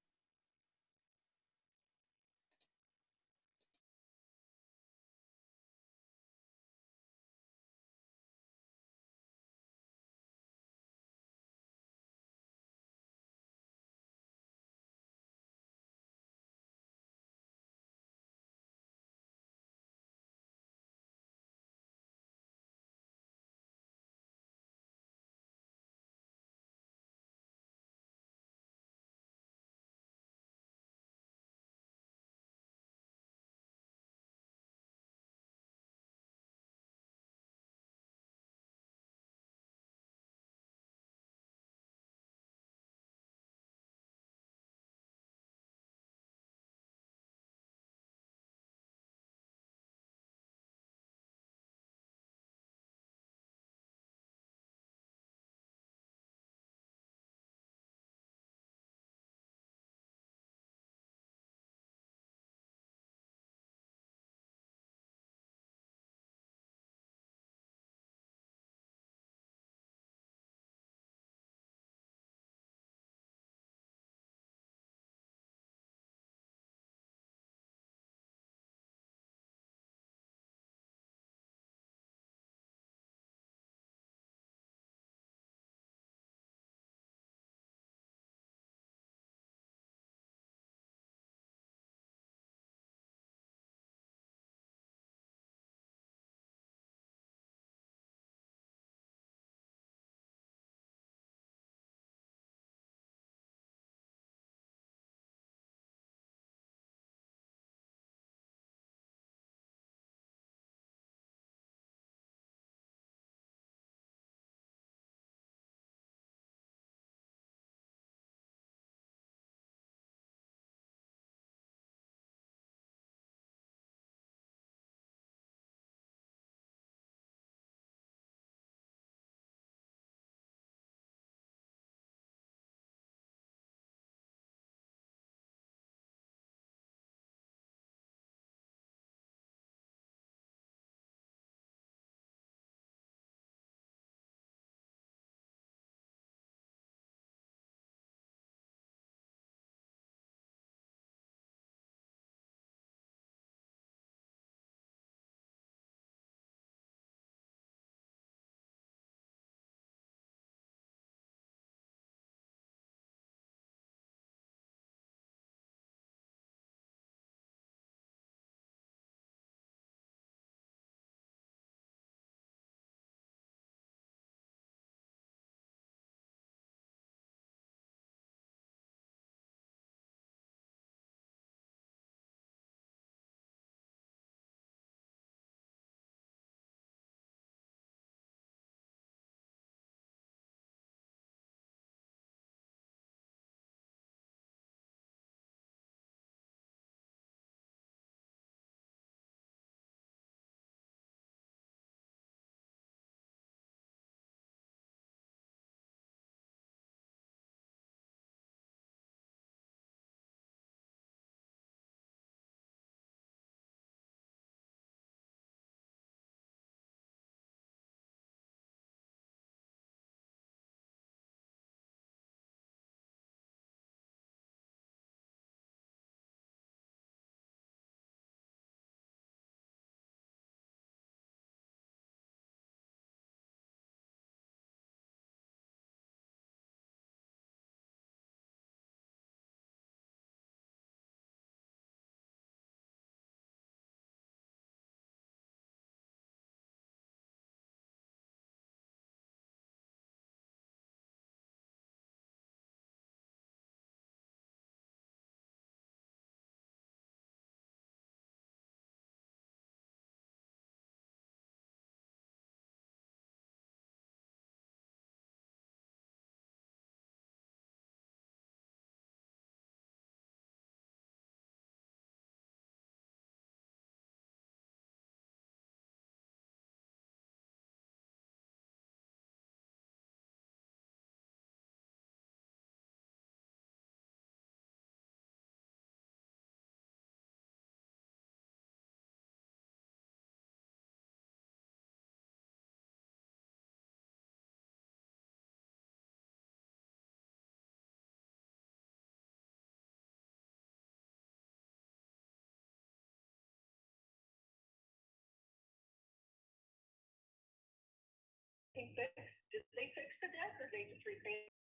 fixed? Did they fix the deck or they just repaint?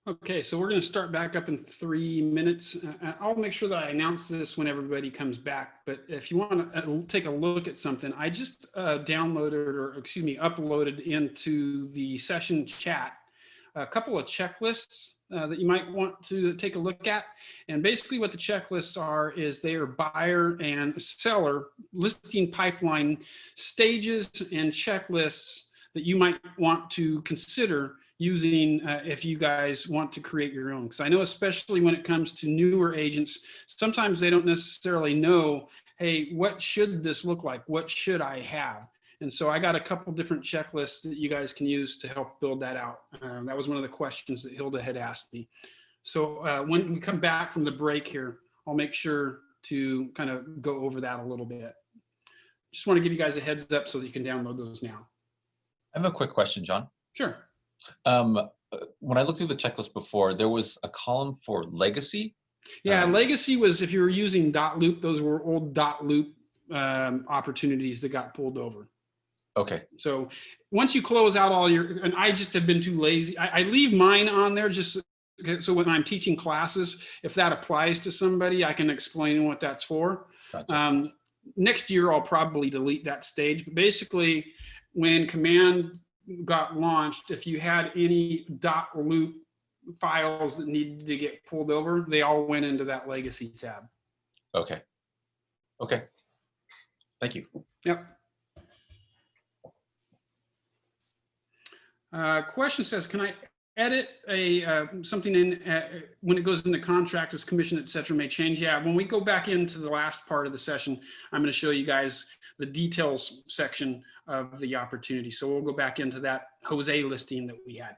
Okay, so we're going to start back up in 3 minutes. I'll make sure that I announce this when everybody comes back. But if you want to take a look at something, I just uploaded into the session chat a couple of checklists that you might want to take a look at. And basically what the checklists are is they are buyer and seller listing pipeline stages and checklists that you might want to consider using if you guys want to create your own. Because I know especially when it comes to newer agents, sometimes they don't necessarily know, hey, what should this look like? What should I have? And so I got a couple different checklists that you guys can use to help build that out. That was one of the questions that Hilda had asked me. So when we come back from the break here, I'll make sure to kind of go over that a little bit. Just want to give you guys a heads up so that you can download those now. I have a quick question, John. Sure. When I looked through the checklist before, there was a column for legacy. Yeah, legacy was if you were using dot loop, those were old dot loop opportunities that got pulled over. Okay. So once you close out all your, and I just have been too lazy. I leave mine on there just so when I'm teaching classes, if that applies to somebody, I can explain what that's for. Gotcha. Next year, I'll probably delete that stage. But basically, when command got launched, if you had any dot loop files that needed to get pulled over, they all went into that legacy tab. Okay. Okay. Thank you. Yep. Question says, can I edit something in when it goes into contract as commission, et cetera, may change? Yeah, when we go back into the last part of the session, I'm going to show you guys the details section of the opportunity. So we'll go back into that Jose listing that we had.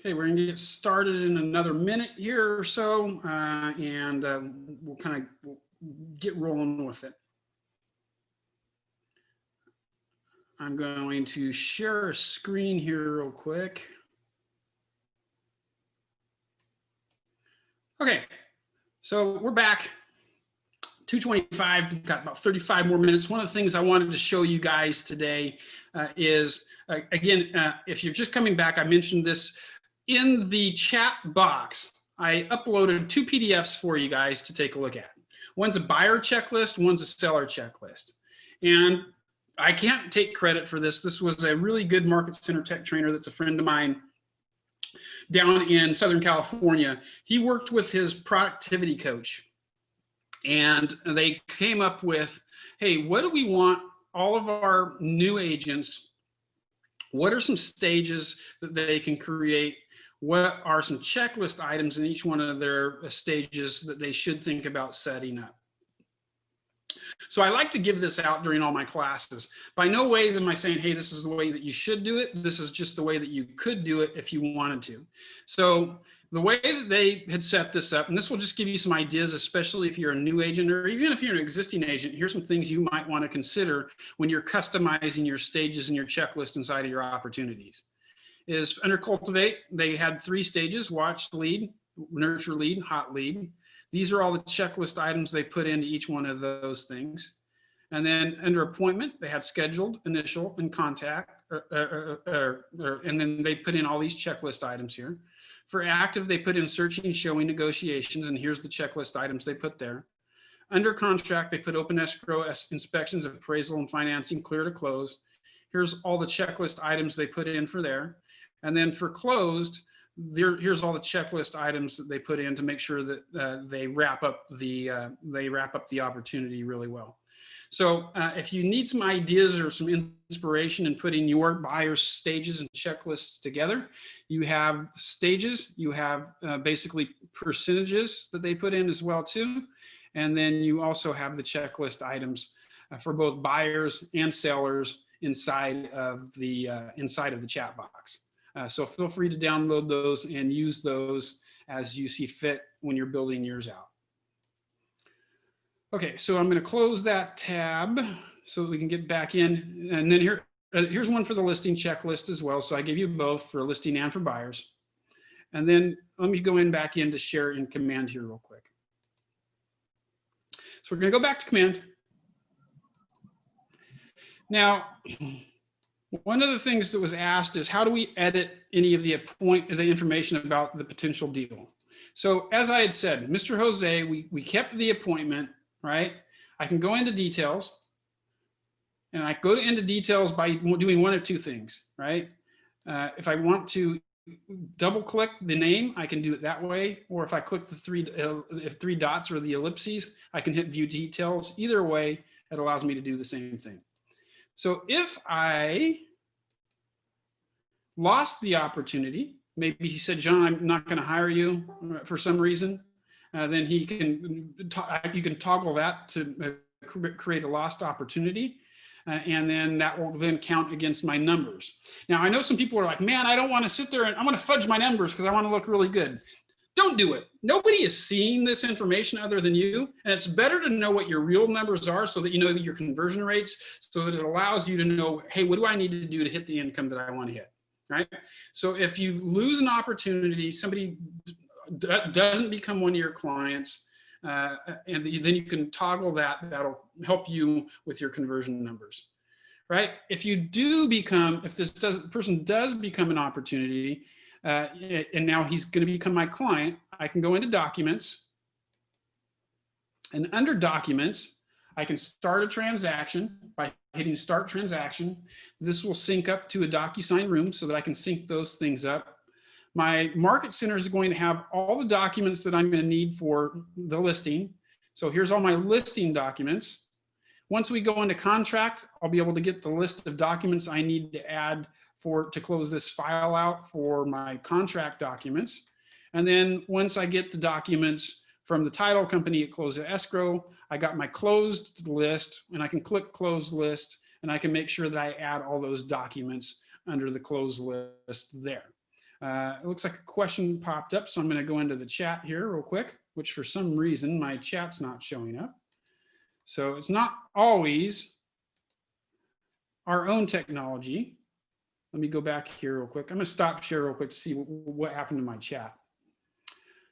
Okay, we're going to get started in another minute here or so, and we'll kind of get rolling with it. I'm going to share a screen here real quick. Okay, so we're back. 2:25, got about 35 more minutes. One of the things I wanted to show you guys today is, again, if you're just coming back, I mentioned this in the chat box. I uploaded 2 PDFs for you guys to take a look at. One's a buyer checklist, one's a seller checklist. And I can't take credit for this. This was a really good Market Center tech trainer that's a friend of mine down in Southern California. He worked with his productivity coach. And they came up with, hey, what do we want all of our new agents, what are some stages that they can create? What are some checklist items in each one of their stages that they should think about setting up? So I like to give this out during all my classes. By no ways am I saying, hey, this is the way that you should do it. This is just the way that you could do it if you wanted to. So the way that they had set this up, and this will just give you some ideas, especially if you're a new agent or even if you're an existing agent, here's some things you might want to consider when you're customizing your stages and your checklist inside of your opportunities. Is under cultivate, they had 3 stages: watch, lead, nurture, lead, hot lead. These are all the checklist items they put into each one of those things. And then under appointment, they had scheduled, initial, and contact, and then they put in all these checklist items here. For active, they put in searching, showing, negotiations, and here's the checklist items they put there. Under contract, they put open escrow, inspections, appraisal, and financing, clear to close. Here's all the checklist items they put in for there. And then for closed, here's all the checklist items that they put in to make sure that they wrap up the opportunity really well. So if you need some ideas or some inspiration in putting your buyer's stages and checklists together, you have stages, you have basically percentages that they put in as well too. And then you also have the checklist items for both buyers and sellers inside of the chat box. So feel free to download those and use those as you see fit when you're building yours out. Okay, so I'm going to close that tab so that we can get back in. And then here's one for the listing checklist as well. So I gave you both for listing and for buyers. And then let me go back in to share in command here real quick. So we're going to go back to command. Now, one of the things that was asked is how do we edit any of the information about the potential deal? So as I had said, Mr. Jose, we kept the appointment, right? I can go into details, and I go into details by doing one of 2 things, right? If I want to double click the name, I can do it that way. Or if I click the 3 dots or the ellipses, I can hit view details. Either way, it allows me to do the same thing. So if I lost the opportunity, maybe he said, John, I'm not going to hire you for some reason, then you can toggle that to create a lost opportunity. And then that will then count against my numbers. Now, I know some people are like, man, I don't want to sit there and I want to fudge my numbers because I want to look really good. Don't do it. Nobody is seeing this information other than you. And it's better to know what your real numbers are so that you know your conversion rates, so that it allows you to know, hey, what do I need to do to hit the income that I want to hit, right? So if you lose an opportunity, somebody doesn't become one of your clients, and then you can toggle that. That'll help you with your conversion numbers, right? If you do become, if this person does become an opportunity, and now he's going to become my client, I can go into documents, and under documents, I can start a transaction by hitting start transaction. This will sync up to a DocuSign room so that I can sync those things up. My market center is going to have all the documents that I'm going to need for the listing. So here's all my listing documents. Once we go into contract, I'll be able to get the list of documents I need to add to close this file out for my contract documents. And then once I get the documents from the title company at close of escrow, I got my closed list, and I can click close list, and I can make sure that I add all those documents under the closed list there. It looks like a question popped up, so I'm going to go into the chat here real quick, which for some reason my chat's not showing up. So it's not always our own technology. Let me go back here real quick. I'm going to stop share real quick to see what happened to my chat.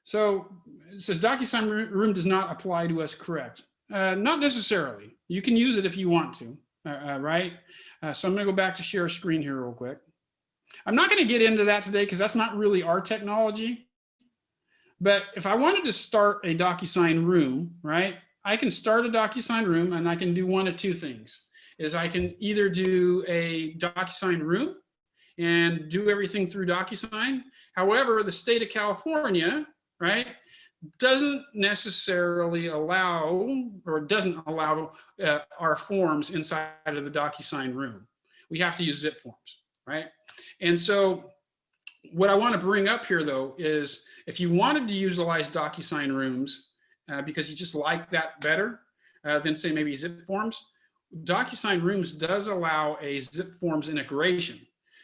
So it says DocuSign room does not apply to us, correct? Not necessarily. You can use it if you want to, right? So I'm going to go back to share screen here real quick. I'm not going to get into that today because that's not really our technology. But if I wanted to start a DocuSign room, right? I can start a DocuSign room, and I can do one of 2 things. Is I can either do a DocuSign room and do everything through DocuSign. However, the state of California, right? doesn't necessarily allow, or doesn't allow our forms inside of the DocuSign room. We have to use zip forms, right? And so what I want to bring up here though is if you wanted to utilize DocuSign rooms because you just like that better than say maybe zip forms, DocuSign rooms does allow a zip forms integration.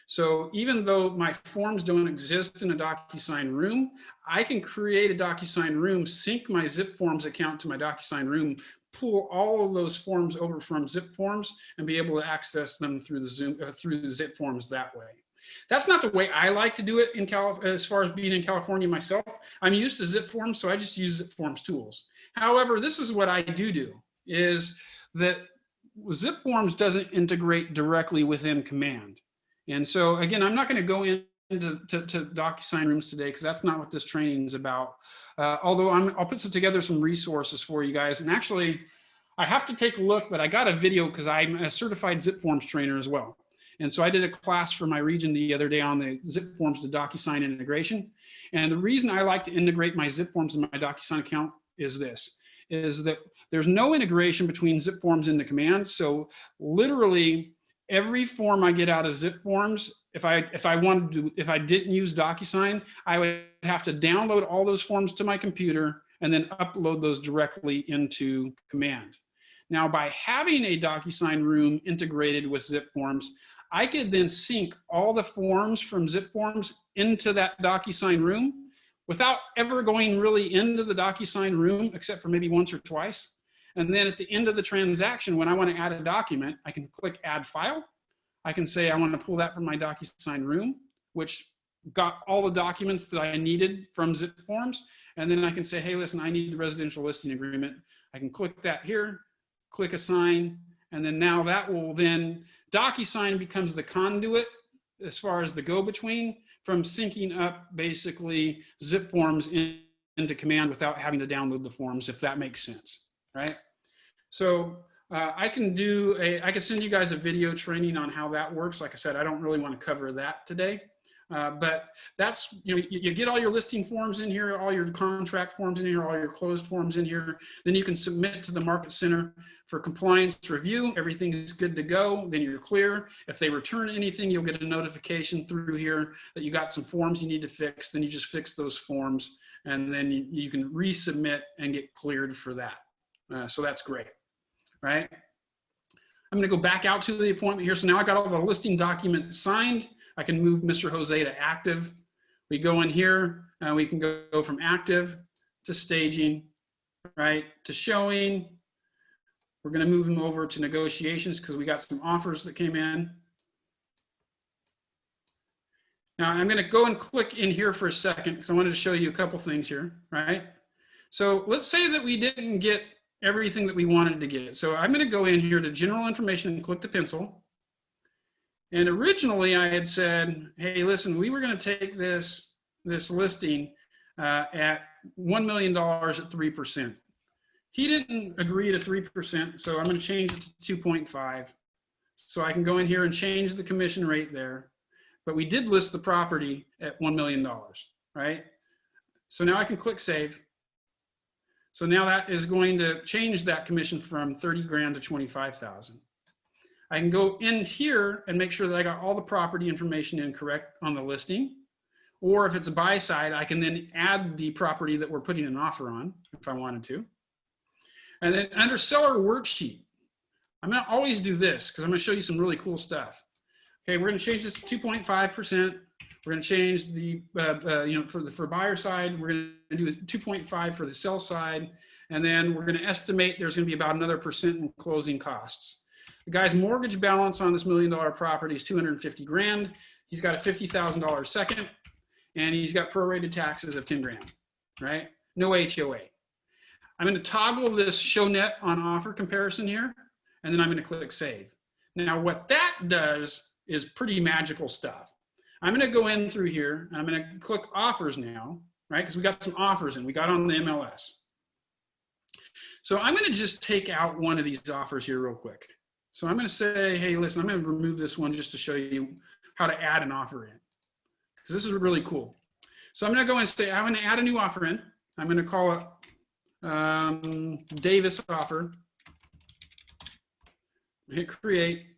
So even though my forms don't exist in a DocuSign room, I can create a DocuSign room, sync my zip forms account to my DocuSign room, pull all of those forms over from zip forms and be able to access them through the through the zip forms that way. That's not the way I like to do it in as far as being in California myself. I'm used to zip forms, so I just use zip forms tools. However, this is what I do is that zip forms doesn't integrate directly within Command. And so again, I'm not going to go into DocuSign rooms today because that's not what this training is about. Although I'll put together some resources for you guys. And actually, I have to take a look, but I got a video because I'm a certified zip forms trainer as well. And so I did a class for my region the other day on the zip forms to DocuSign integration. And the reason I like to integrate my zip forms in my DocuSign account is this, is that there's no integration between zip forms into Command. So literally every form I get out of zip forms, if I didn't use DocuSign, I would have to download all those forms to my computer and then upload those directly into Command. Now, by having a DocuSign room integrated with zip forms, I could then sync all the forms from zip forms into that DocuSign room without ever going really into the DocuSign room, except for maybe once or twice. And then at the end of the transaction, when I want to add a document, I can click Add File. I can say I want to pull that from my DocuSign room, which got all the documents that I needed from zip forms. And then I can say, hey, listen, I need the residential listing agreement. I can click that here, click Assign, and then now that will then, DocuSign becomes the conduit as far as the go-between from syncing up basically zip forms into Command without having to download the forms, if that makes sense, right? So I can send you guys a video training on how that works. Like I said, I don't really want to cover that today. But that's, you get all your listing forms in here, all your contract forms in here, all your closed forms in here. Then you can submit to the Market Center for compliance review. Everything is good to go. Then you're clear. If they return anything, you'll get a notification through here that you got some forms you need to fix. Then you just fix those forms, and then you can resubmit and get cleared for that. So that's great, right? I'm going to go back out to the appointment here. So now I got all the listing documents signed. I can move Mr. Jose to active. We go in here and we can go from active to staging, right, to showing. We're going to move him over to negotiations because we got some offers that came in. Now I'm going to go and click in here for a second because I wanted to show you a couple things here, right? So let's say that we didn't get everything that we wanted to get. So I'm going to go in here to general information and click the pencil. And originally I had said, hey, listen, we were going to take this listing at $1 million at 3%. He didn't agree to 3%, so I'm going to change it to 2.5. So I can go in here and change the commission rate there. But we did list the property at $1 million, right? So now I can click Save. So now that is going to change that commission from 30 grand to 25,000. I can go in here and make sure that I got all the property information in correct on the listing. Or if it's a buy side, I can then add the property that we're putting an offer on if I wanted to. And then under seller worksheet, I'm going to always do this because I'm going to show you some really cool stuff. Okay, we're going to change this to 2.5%. We're going to change the, for buyer side, we're going to do 2.5 for the sell side. And then we're going to estimate there's going to be about another % in closing costs. The guy's mortgage balance on this $1 million property is 250 grand. He's got a $50,000 second, and he's got prorated taxes of 10 grand, right? No HOA. I'm going to toggle this show net on offer comparison here, and then I'm going to click save. Now what that does is pretty magical stuff. I'm going to go in through here, and I'm going to click offers now, right? Because we got some offers in, we got on the MLS. So I'm going to just take out one of these offers here real quick. So I'm going to say, hey, listen, I'm going to remove this one just to show you how to add an offer in, because this is really cool. So I'm going to go and say, I'm going to add a new offer in. I'm going to call it Davis offer. Hit create.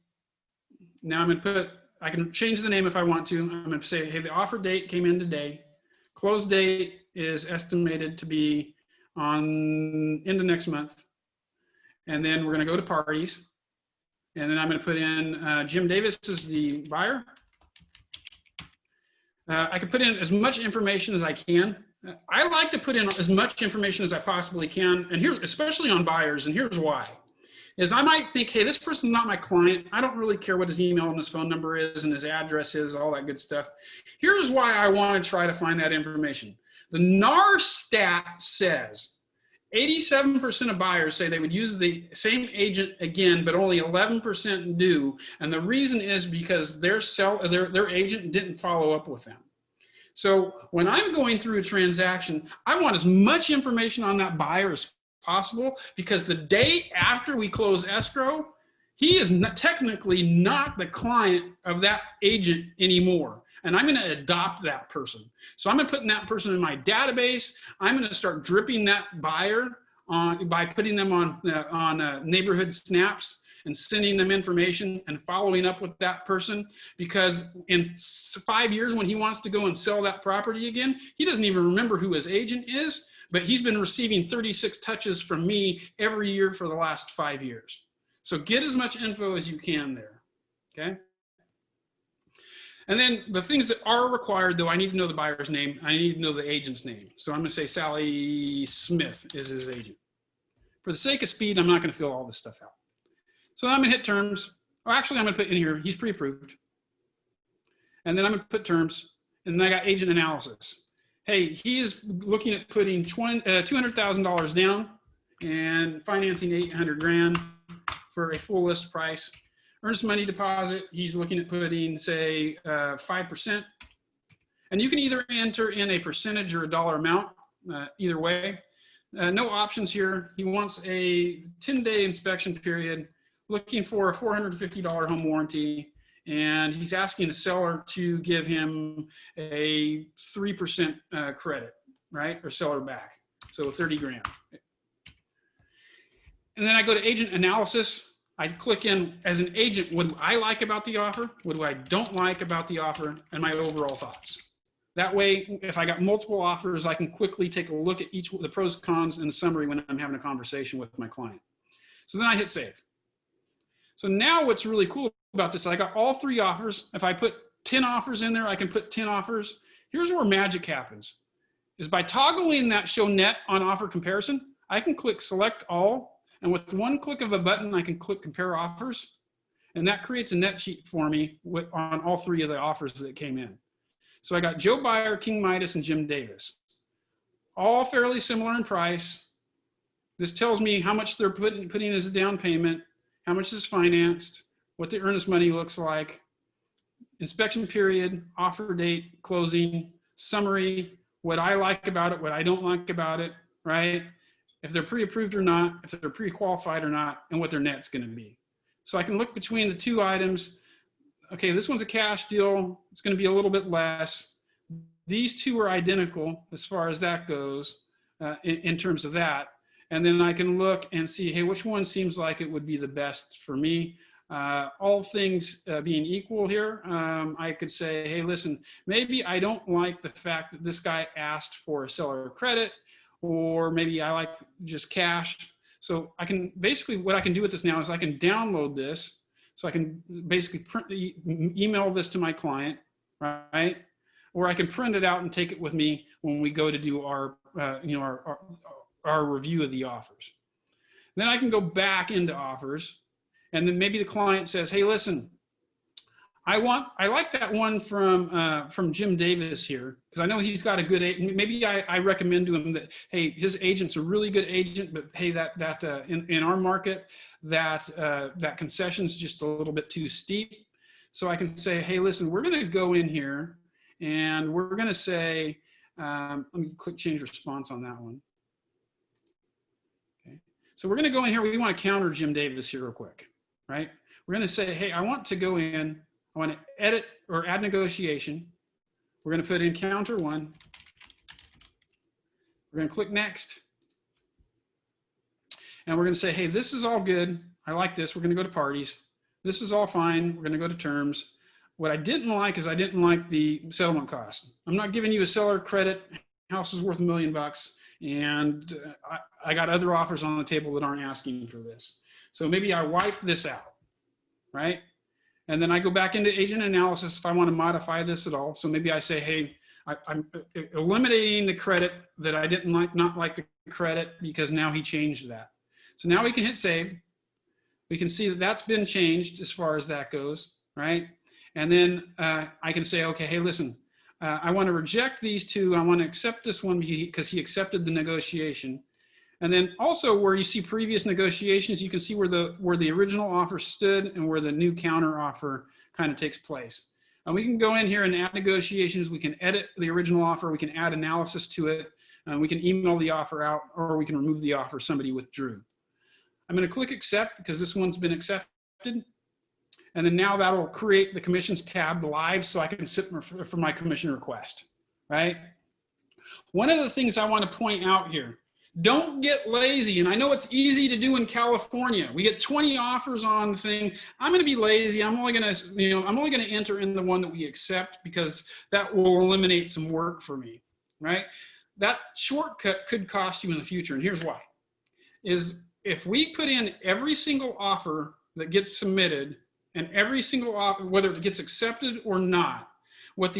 Now I'm going to put, I can change the name if I want to. I'm going to say, hey, the offer date came in today. Close date is estimated to be on into next month. And then we're going to go to parties. And then I'm going to put in Jim Davis as the buyer. I can put in as much information as I can. I like to put in as much information as I possibly can. And here, especially on buyers, and here's why. Is I might think, hey, this person's not my client. I don't really care what his email and his phone number is and his address is, all that good stuff. Here's why I want to try to find that information. The NAR stat says 87% of buyers say they would use the same agent again, but only 11% do. And the reason is because their agent didn't follow up with them. So when I'm going through a transaction, I want as much information on that buyer as possible, because the day after we close escrow, he is technically not the client of that agent anymore. And I'm going to adopt that person. So I'm going to put that person in my database. I'm going to start dripping that buyer by putting them on neighborhood snaps and sending them information and following up with that person, because in 5 years when he wants to go and sell that property again, he doesn't even remember who his agent is, but he's been receiving 36 touches from me every year for the last 5 years. So get as much info as you can there, okay? And then the things that are required, though, I need to know the buyer's name. I need to know the agent's name. So I'm going to say Sally Smith is his agent. For the sake of speed, I'm not going to fill all this stuff out. So I'm going to hit terms. Or actually, I'm going to put in here, he's pre-approved. And then I'm going to put terms. And then I got agent analysis. Hey, he is looking at putting $200,000 down and financing $800,000 for a full list price. Earnest money deposit, he's looking at putting, say, 5%. And you can either enter in a percentage or a dollar amount, either way. No options here. He wants a 10-day inspection period, looking for a $450 home warranty, and he's asking the seller to give him a 3% credit, right? Or seller back, so 30 grand. And then I go to agent analysis. I click in as an agent, what do I like about the offer? What do I don't like about the offer? And my overall thoughts. That way, if I got multiple offers, I can quickly take a look at each of the pros, cons, and the summary when I'm having a conversation with my client. So then I hit save. So now what's really cool about this, I got all 3 offers. If I put 10 offers in there, I can put 10 offers. Here's where magic happens, is by toggling that show net on offer comparison, I can click select all, and with one click of a button, I can click compare offers, and that creates a net sheet for me on all 3 of the offers that came in. So I got Joe Buyer, King Midas, and Jim Davis. All fairly similar in price. This tells me how much they're putting as a down payment, how much is financed, what the earnest money looks like, inspection period, offer date, closing, summary, what I like about it, what I don't like about it, right? If they're pre-approved or not, if they're pre-qualified or not, and what their net's going to be. So I can look between the 2 items. Okay, this one's a cash deal. It's going to be a little bit less. These 2 are identical as far as that goes in terms of that. And then I can look and see, hey, which one seems like it would be the best for me? All things being equal here, I could say, hey, listen, maybe I don't like the fact that this guy asked for a seller credit, or maybe I like just cash. So I can basically, what I can do with this now is I can download this. So I can basically email this to my client, right? Or I can print it out and take it with me when we go to do our, our review of the offers. Then I can go back into offers, and then maybe the client says, hey, listen, I like that one from Jim Davis here, because I know he's got a good agent. Maybe I recommend to him that, hey, his agent's a really good agent, but hey, in our market, that concession's just a little bit too steep. So I can say, hey, listen, we're going to go in here and we're going to say, let me click change response on that one. Okay. So we're going to go in here. We want to counter Jim Davis here real quick, right? We're going to say, hey, I want to go in. I want to edit or add negotiation. We're going to put in counter 1. We're going to click next. And we're going to say, hey, this is all good. I like this. We're going to go to parties. This is all fine. We're going to go to terms. What I didn't like is I didn't like the settlement cost. I'm not giving you a seller credit. House is worth $1 million, and I got other offers on the table that aren't asking for this. So maybe I wipe this out, right? And then I go back into agent analysis if I want to modify this at all. So maybe I say, hey, I'm eliminating the credit that I didn't like, not like the credit, because now he changed that. So now we can hit save. We can see that that's been changed as far as that goes, right? And then I can say, okay, hey, listen, I want to reject these two. I want to accept this one because he accepted the negotiation. And then also where you see previous negotiations, you can see where the original offer stood and where the new counter offer kind of takes place. And we can go in here and add negotiations. We can edit the original offer. We can add analysis to it. And we can email the offer out, or we can remove the offer somebody withdrew. I'm going to click accept because this one's been accepted. And then now that'll create the commissions tab live so I can sit for my commission request, right? One of the things I want to point out here, don't get lazy. And I know it's easy to do in California. We get 20 offers on the thing. I'm going to be lazy. I'm only going to enter in the one that we accept because that will eliminate some work for me, right? That shortcut could cost you in the future. And here's why. Is if we put in every single offer that gets submitted and every single offer, whether it gets accepted or not, what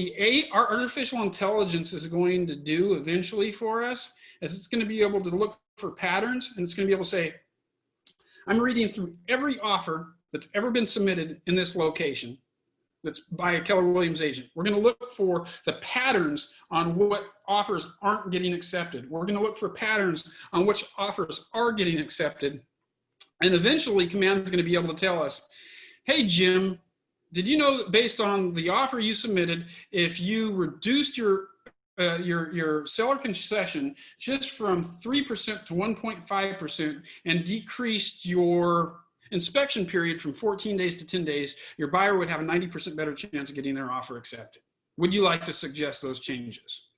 our artificial intelligence is going to do eventually for us is it's going to be able to look for patterns, and it's going to be able to say, I'm reading through every offer that's ever been submitted in this location that's by a Keller Williams agent. We're going to look for the patterns on what offers aren't getting accepted. We're going to look for patterns on which offers are getting accepted. And eventually, Command is going to be able to tell us, hey, Jim, did you know that based on the offer you submitted, if you reduced your seller concession just from 3% to 1.5% and decreased your inspection period from 14 days to 10 days, your buyer would have a 90% better chance of getting their offer accepted. Would you like to suggest those changes?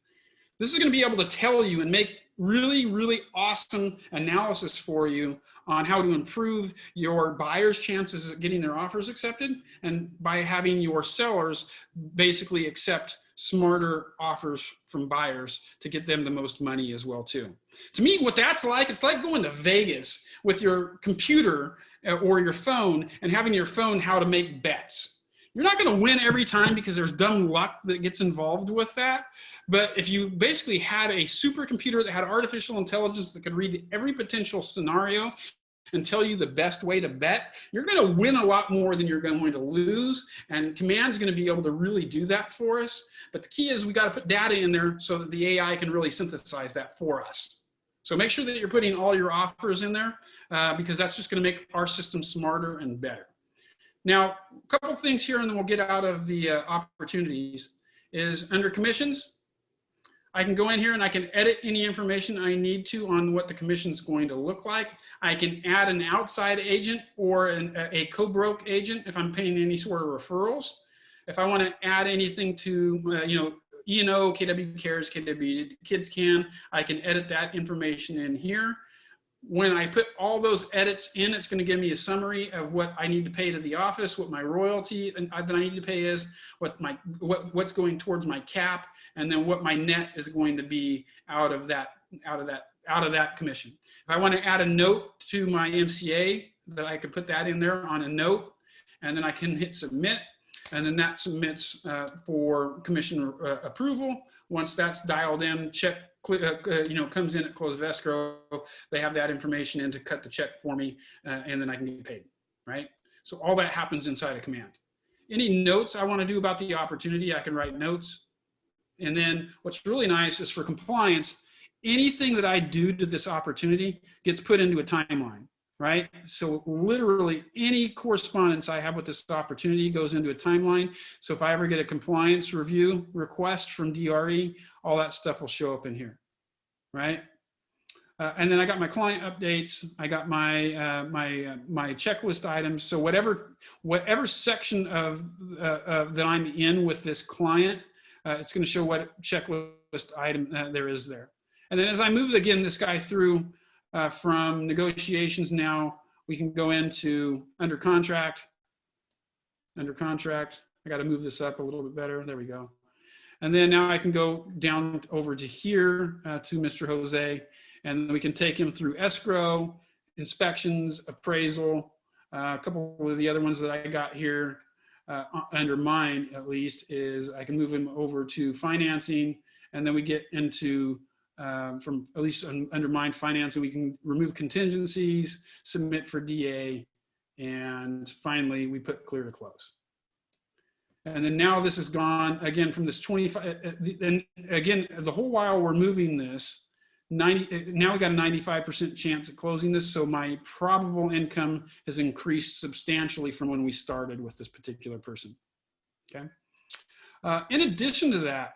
This is going to be able to tell you and make really, really awesome analysis for you on how to improve your buyers' chances of getting their offers accepted, and by having your sellers basically accept smarter offers from buyers to get them the most money as well too. To me, what that's like, it's like going to Vegas with your computer or your phone and having your phone how to make bets. You're not going to win every time because there's dumb luck that gets involved with that. But if you basically had a supercomputer that had artificial intelligence that could read every potential scenario and tell you the best way to bet, you're going to win a lot more than you're going to lose. And Command's going to be able to really do that for us. But the key is we got to put data in there so that the AI can really synthesize that for us. So make sure that you're putting all your offers in there because that's just going to make our system smarter and better. Now, a couple things here, and then we'll get out of the opportunities, is under commissions, I can go in here and I can edit any information I need to on what the commission is going to look like. I can add an outside agent or a co-broke agent if I'm paying any sort of referrals. If I want to add anything to, E&O, KW Cares, KW Kids Can, I can edit that information in here. When I put all those edits in, it's going to give me a summary of what I need to pay to the office, what my royalty that I need to pay is, what's going towards my cap, and then what my net is going to be out of that commission. If I want to add a note to my MCA, that I could put that in there on a note, and then I can hit submit, and then that submits for commission approval. Once that's dialed in, check comes in at close of escrow, they have that information in to cut the check for me, and then I can get paid, right? So all that happens inside of Command. Any notes I want to do about the opportunity, I can write notes. And then what's really nice is for compliance, anything that I do to this opportunity gets put into a timeline, right? So literally any correspondence I have with this opportunity goes into a timeline. So if I ever get a compliance review request from DRE, all that stuff will show up in here, right? And then I got my client updates. I got my my checklist items. So whatever section of that I'm in with this client, it's going to show what checklist item there is there. And then as I move again this guy through from negotiations, now we can go into under contract. I got to move this up a little bit better. There we go. And then now I can go down over to here to Mr. Jose, and we can take him through escrow, inspections, appraisal, a couple of the other ones that I got here under mine at least is I can move him over to financing, and then we get into from at least under mine financing, we can remove contingencies, submit for DA, and finally we put clear to close. And then now this is gone again from this 25, and again, the whole while we're moving this, now we got a 95% chance at closing this. So my probable income has increased substantially from when we started with this particular person, okay? In addition to that,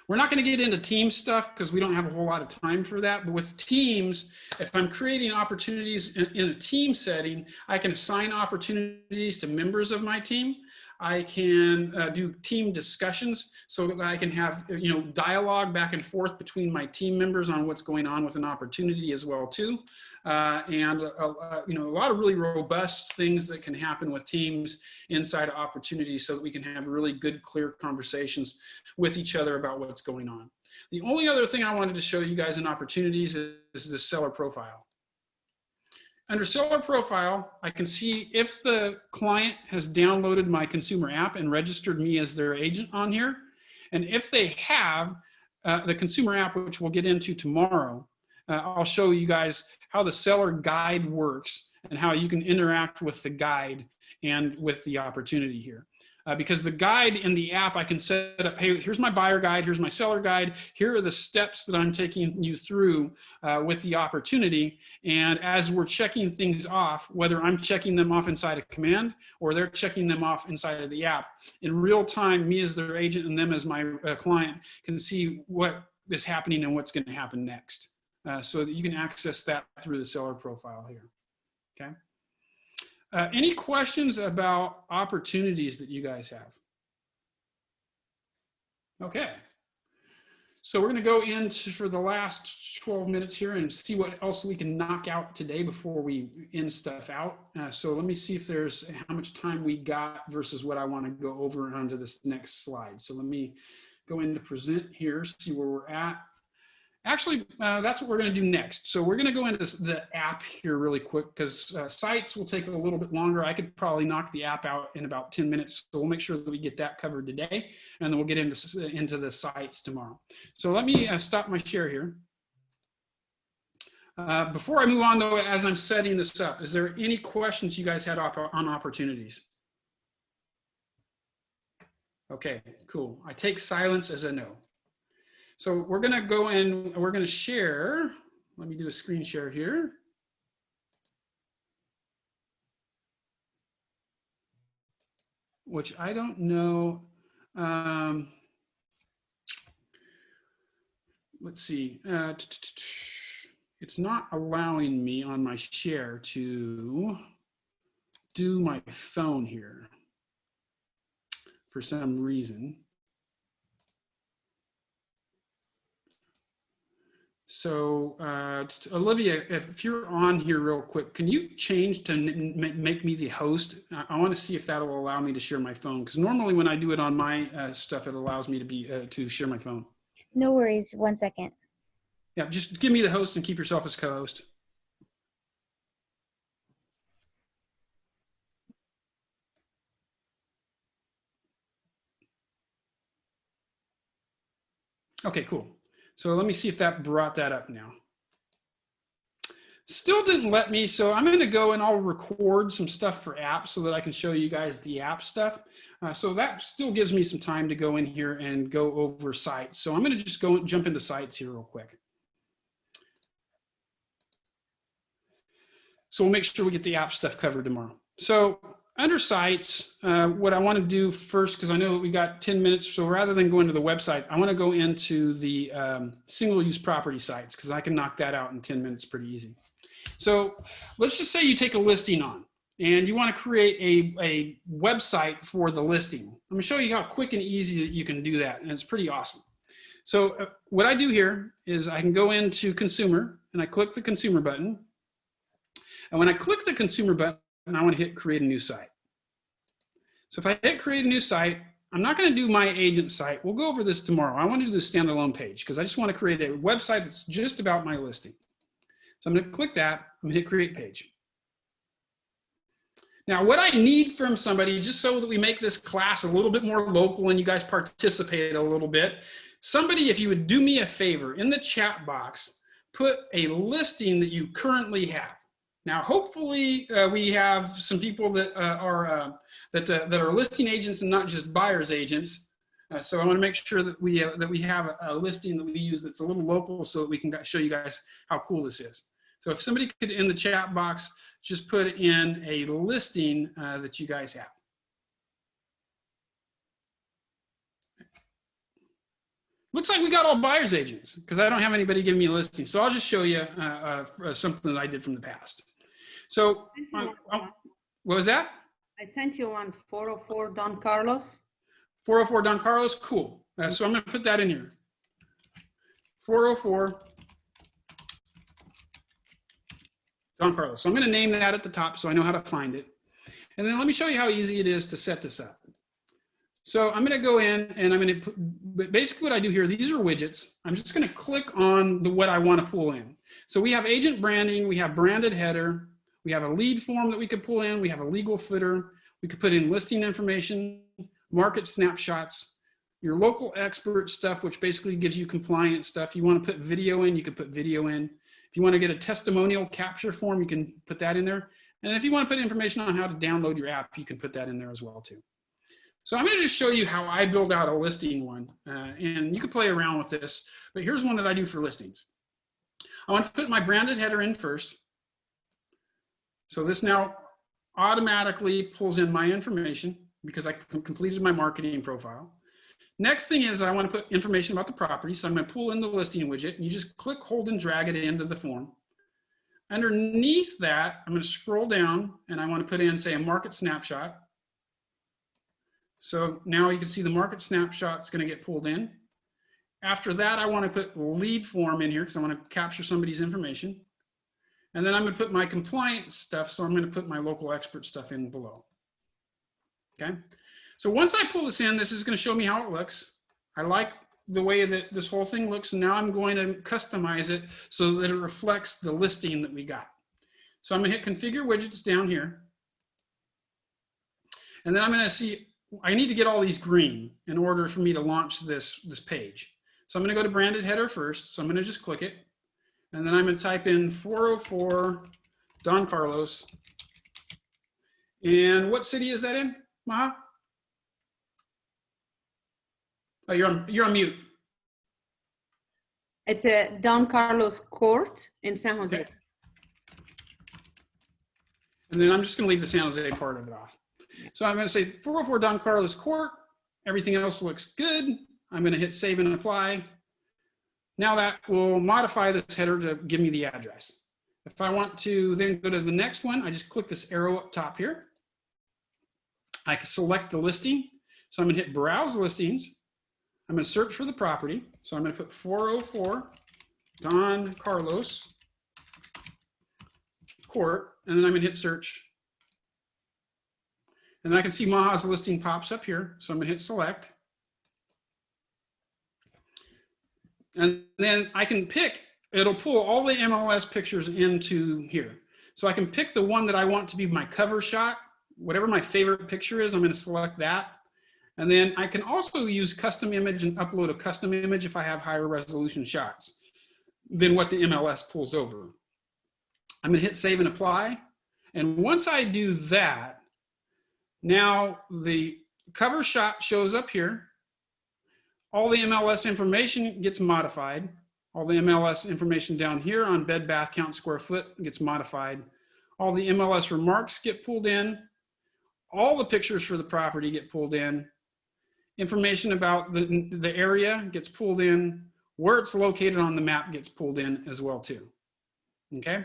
we're not going to get into team stuff because we don't have a whole lot of time for that. But with teams, if I'm creating opportunities in a team setting, I can assign opportunities to members of my team. I can do team discussions so that I can have, dialogue back and forth between my team members on what's going on with an opportunity as well too. And a lot of really robust things that can happen with teams inside of opportunities so that we can have really good, clear conversations with each other about what's going on. The only other thing I wanted to show you guys in opportunities is the seller profile. Under seller profile, I can see if the client has downloaded my consumer app and registered me as their agent on here. And if they have the consumer app, which we'll get into tomorrow, I'll show you guys how the seller guide works and how you can interact with the guide and with the opportunity here. Because the guide in the app, I can set up, hey, here's my buyer guide, here's my seller guide, here are the steps that I'm taking you through with the opportunity. And as we're checking things off, whether I'm checking them off inside a command or they're checking them off inside of the app, in real time, me as their agent and them as my client can see what is happening and what's going to happen next. So that you can access that through the seller profile here, okay? Any questions about opportunities that you guys have? Okay. So we're going to go into for the last 12 minutes here and see what else we can knock out today before we end stuff out. So let me see if there's how much time we got versus what I want to go over onto this next slide. So let me go into present here, see where we're at. Actually, that's what we're going to do next. So we're going to go into the app here really quick because sites will take a little bit longer. I could probably knock the app out in about 10 minutes. So we'll make sure that we get that covered today, and then we'll get into the sites tomorrow. So let me stop my share here. Before I move on, though, as I'm setting this up, is there any questions you guys had on opportunities? Okay, cool. I take silence as a no. So we're going to go in, we're going to share. Let me do a screen share here. Which I don't know. Let's see. It's not allowing me on my share to do my phone here for some reason. So Olivia, if you're on here real quick, can you change to make me the host? I want to see if that will allow me to share my phone, because normally when I do it on my stuff, it allows me to be to share my phone. No worries. 1 second. Yeah, just give me the host and keep yourself as co-host. Okay, cool. So let me see if that brought that up now. Still didn't let me, so I'm going to go and I'll record some stuff for apps so that I can show you guys the app stuff. So that still gives me some time to go in here and go over sites. So I'm going to just go and jump into sites here real quick. So we'll make sure we get the app stuff covered tomorrow. So under sites, what I want to do first, because I know that we got 10 minutes, so rather than going to the website, I want to go into the single-use property sites, because I can knock that out in 10 minutes pretty easy. So let's just say you take a listing on, and you want to create a website for the listing. I'm going to show you how quick and easy that you can do that, and it's pretty awesome. So what I do here is I can go into consumer and I click the consumer button. And when I click the consumer button, I want to hit create a new site. So if I hit create a new site, I'm not going to do my agent site. We'll go over this tomorrow. I want to do the standalone page because I just want to create a website that's just about my listing. So I'm going to click that. I'm going to hit create page. Now, what I need from somebody, just so that we make this class a little bit more local and you guys participate a little bit, somebody, if you would do me a favor, in the chat box, put a listing that you currently have. Now, hopefully, we have some people that are listing agents and not just buyers agents. So I want to make sure that we have a listing that we use that's a little local, so that we can show you guys how cool this is. So if somebody could, in the chat box, just put in a listing that you guys have. Looks like we got all buyers agents because I don't have anybody giving me a listing. So I'll just show you something that I did from the past. So what was that? I sent you on 404 Don Carlos. 404 Don Carlos, cool. So I'm going to put that in here. 404 Don Carlos. So I'm going to name that at the top so I know how to find it. And then let me show you how easy it is to set this up. So I'm going to go in and I'm going to put, basically what I do here, these are widgets. I'm just going to click on what I want to pull in. So we have agent branding, we have branded header, we have a lead form that we could pull in, we have a legal footer, we could put in listing information, market snapshots, your local expert stuff, which basically gives you compliance stuff. You want to put video in, you can put video in. If you want to get a testimonial capture form, you can put that in there. And if you want to put information on how to download your app, you can put that in there as well too. So I'm going to just show you how I build out a listing one. And you can play around with this, but here's one that I do for listings. I want to put my branded header in first. So this now automatically pulls in my information because I completed my marketing profile. Next thing is I want to put information about the property. So I'm going to pull in the listing widget. You just click, hold, and drag it into the form. Underneath that, I'm going to scroll down and I want to put in, say, a market snapshot. So now you can see the market snapshot is going to get pulled in. After that, I want to put lead form in here because I want to capture somebody's information. And then I'm going to put my compliance stuff. So I'm going to put my local expert stuff in below. Okay. So once I pull this in, this is going to show me how it looks. I like the way that this whole thing looks. And now I'm going to customize it so that it reflects the listing that we got. So I'm going to hit configure widgets down here. And then I'm going to see, I need to get all these green in order for me to launch this page. So I'm going to go to branded header first. So I'm going to just click it. And then I'm going to type in 404 Don Carlos. And what city is that in, Maha? Oh, you're on mute. It's a Don Carlos Court in San Jose. Okay. And then I'm just going to leave the San Jose part of it off. So I'm going to say 404 Don Carlos Court. Everything else looks good. I'm going to hit save and apply. Now that will modify this header to give me the address. If I want to then go to the next one, I just click this arrow up top here. I can select the listing. So I'm going to hit browse listings. I'm going to search for the property. So I'm going to put 404 Don Carlos Court, and then I'm going to hit search. And then I can see Maha's listing pops up here. So I'm going to hit select. And then I can pick, it'll pull all the MLS pictures into here. So I can pick the one that I want to be my cover shot. Whatever my favorite picture is, I'm going to select that. And then I can also use custom image and upload a custom image if I have higher resolution shots than what the MLS pulls over. I'm going to hit save and apply. And once I do that, now the cover shot shows up here. All the MLS information gets modified. All the MLS information down here on bed, bath, count, square foot gets modified. All the MLS remarks get pulled in. All the pictures for the property get pulled in. Information about the area gets pulled in. Where it's located on the map gets pulled in as well too. Okay,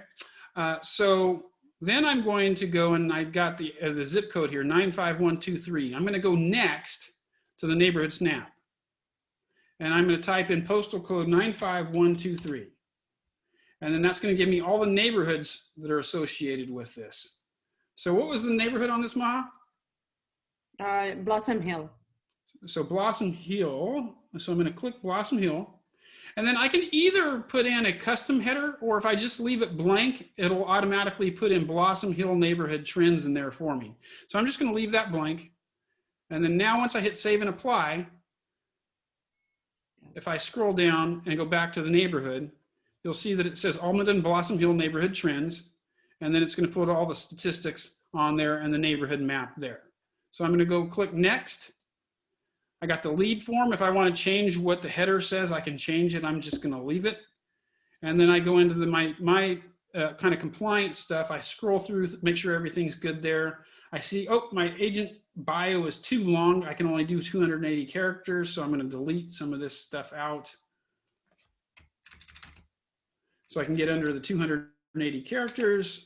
so then I'm going to go and I've got the zip code here, 95123. I'm going to go next to the neighborhood snap. and I'm going to type in postal code 95123. And then that's going to give me all the neighborhoods that are associated with this. So what was the neighborhood on this, Maha? Blossom Hill. So Blossom Hill. So I'm going to click Blossom Hill. And then I can either put in a custom header, or if I just leave it blank, it'll automatically put in Blossom Hill neighborhood trends in there for me. So I'm just going to leave that blank. And then now once I hit save and apply, if I scroll down and go back to the neighborhood, you'll see that it says Almaden Blossom Hill neighborhood trends. And then it's going to put all the statistics on there and the neighborhood map there. So I'm going to go click next. I got the lead form. If I want to change what the header says, I can change it. I'm just going to leave it. And then I go into my kind of compliance stuff. I scroll through, make sure everything's good there. I see, oh, my agent bio is too long. I can only do 280 characters. So I'm going to delete some of this stuff out. So I can get under the 280 characters.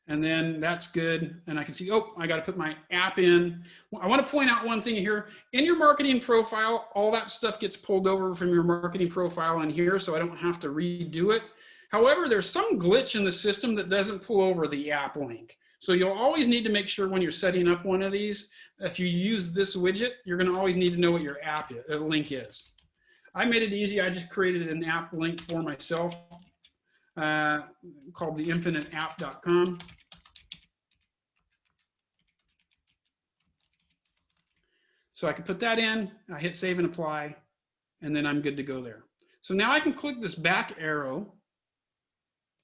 And then that's good. And I can see, oh, I got to put my app in. I want to point out one thing here. In your marketing profile, all that stuff gets pulled over from your marketing profile in here, so I don't have to redo it. However, there's some glitch in the system that doesn't pull over the app link. So you'll always need to make sure when you're setting up one of these, if you use this widget, you're going to always need to know what your app link is. I made it easy. I just created an app link for myself called theinfiniteapp.com. So I can put that in, I hit save and apply, and then I'm good to go there. So now I can click this back arrow.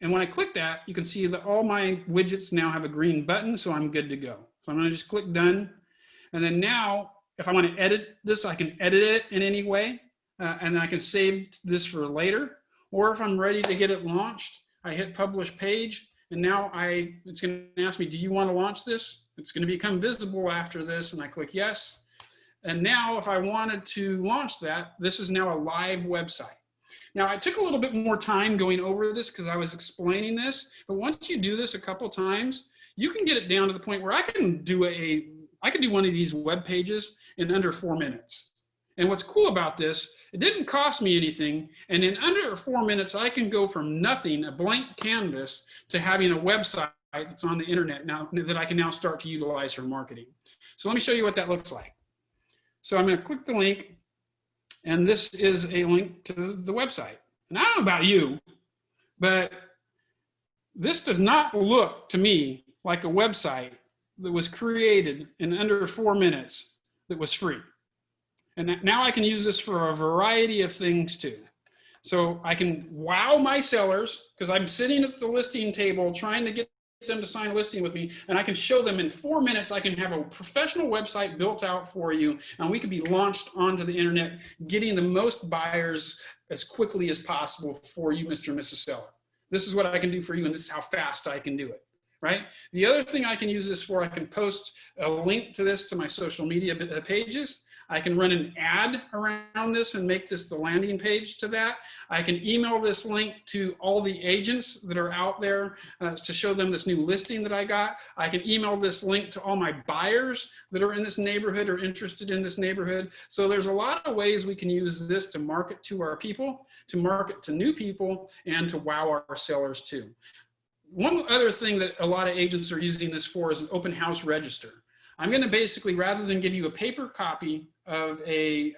And when I click that, you can see that all my widgets now have a green button, so I'm good to go. So I'm going to just click done. And then now, if I want to edit this, I can edit it in any way. And I can save this for later. Or if I'm ready to get it launched, I hit publish page. And now it's going to ask me, do you want to launch this? It's going to become visible after this. And I click yes. And now if I wanted to launch that, this is now a live website. Now I took a little bit more time going over this because I was explaining this, but once you do this a couple times, you can get it down to the point where I can do one of these web pages in under 4 minutes. And what's cool about this, it didn't cost me anything. And in under 4 minutes, I can go from nothing, a blank canvas, to having a website that's on the internet now that I can now start to utilize for marketing. So let me show you what that looks like. So I'm going to click the link, and this is a link to the website. And I don't know about you, but this does not look to me like a website that was created in under 4 minutes that was free. And now I can use this for a variety of things too. So I can wow my sellers because I'm sitting at the listing table trying to get them to sign a listing with me, and I can show them in 4 minutes. I can have a professional website built out for you, and we can be launched onto the internet, getting the most buyers as quickly as possible for you, Mr. and Mrs. Seller. This is what I can do for you, and this is how fast I can do it, right? The other thing I can use this for, I can post a link to this to my social media pages. I can run an ad around this and make this the landing page to that. I can email this link to all the agents that are out there to show them this new listing that I got. I can email this link to all my buyers that are in this neighborhood or interested in this neighborhood. So there's a lot of ways we can use this to market to our people, to market to new people, and to wow our sellers too. One other thing that a lot of agents are using this for is an open house register. I'm going to basically, rather than give you a paper copy of a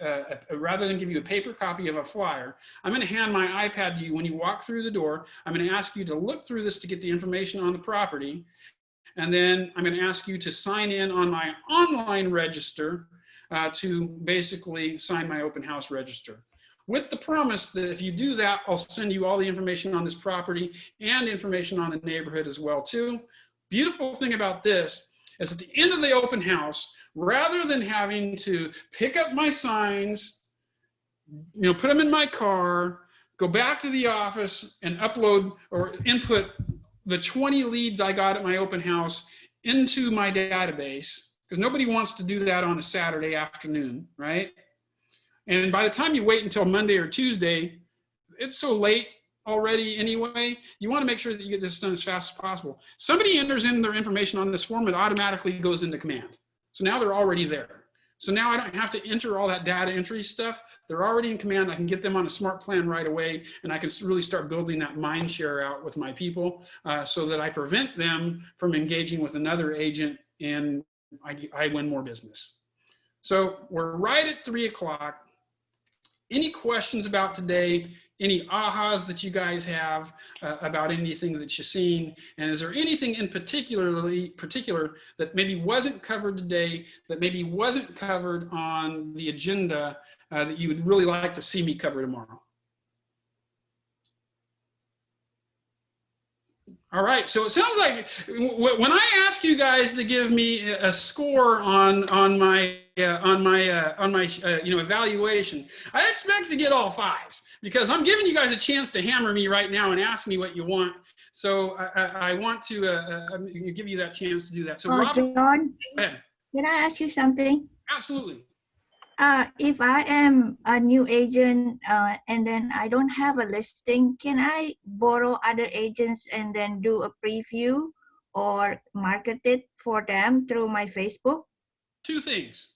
flyer, I'm going to hand my iPad to you when you walk through the door. I'm going to ask you to look through this to get the information on the property. And then I'm going to ask you to sign in on my online register to basically sign my open house register. With the promise that if you do that, I'll send you all the information on this property and information on the neighborhood as well too. Beautiful thing about this is at the end of the open house, rather than having to pick up my signs, put them in my car, go back to the office and upload or input the 20 leads I got at my open house into my database, because nobody wants to do that on a Saturday afternoon, right? And by the time you wait until Monday or Tuesday, it's so late already anyway, you want to make sure that you get this done as fast as possible. Somebody enters in their information on this form, it automatically goes into command. So now they're already there. So now I don't have to enter all that data entry stuff. They're already in command. I can get them on a smart plan right away, and I can really start building that mind share out with my people so that I prevent them from engaging with another agent and I win more business. So we're right at 3 o'clock. Any questions about today? Any ahas that you guys have about anything that you've seen? And is there anything in particular that maybe wasn't covered today, that maybe wasn't covered on the agenda that you would really like to see me cover tomorrow? All right, so it sounds like when I ask you guys to give me a score on my evaluation, I expect to get all 5s because I'm giving you guys a chance to hammer me right now and ask me what you want. So I want to give you that chance to do that. So Robert, John, go ahead. can I ask you something? Absolutely. If I am a new agent and then I don't have a listing, can I borrow other agents and then do a preview or market it for them through my Facebook? 2 things.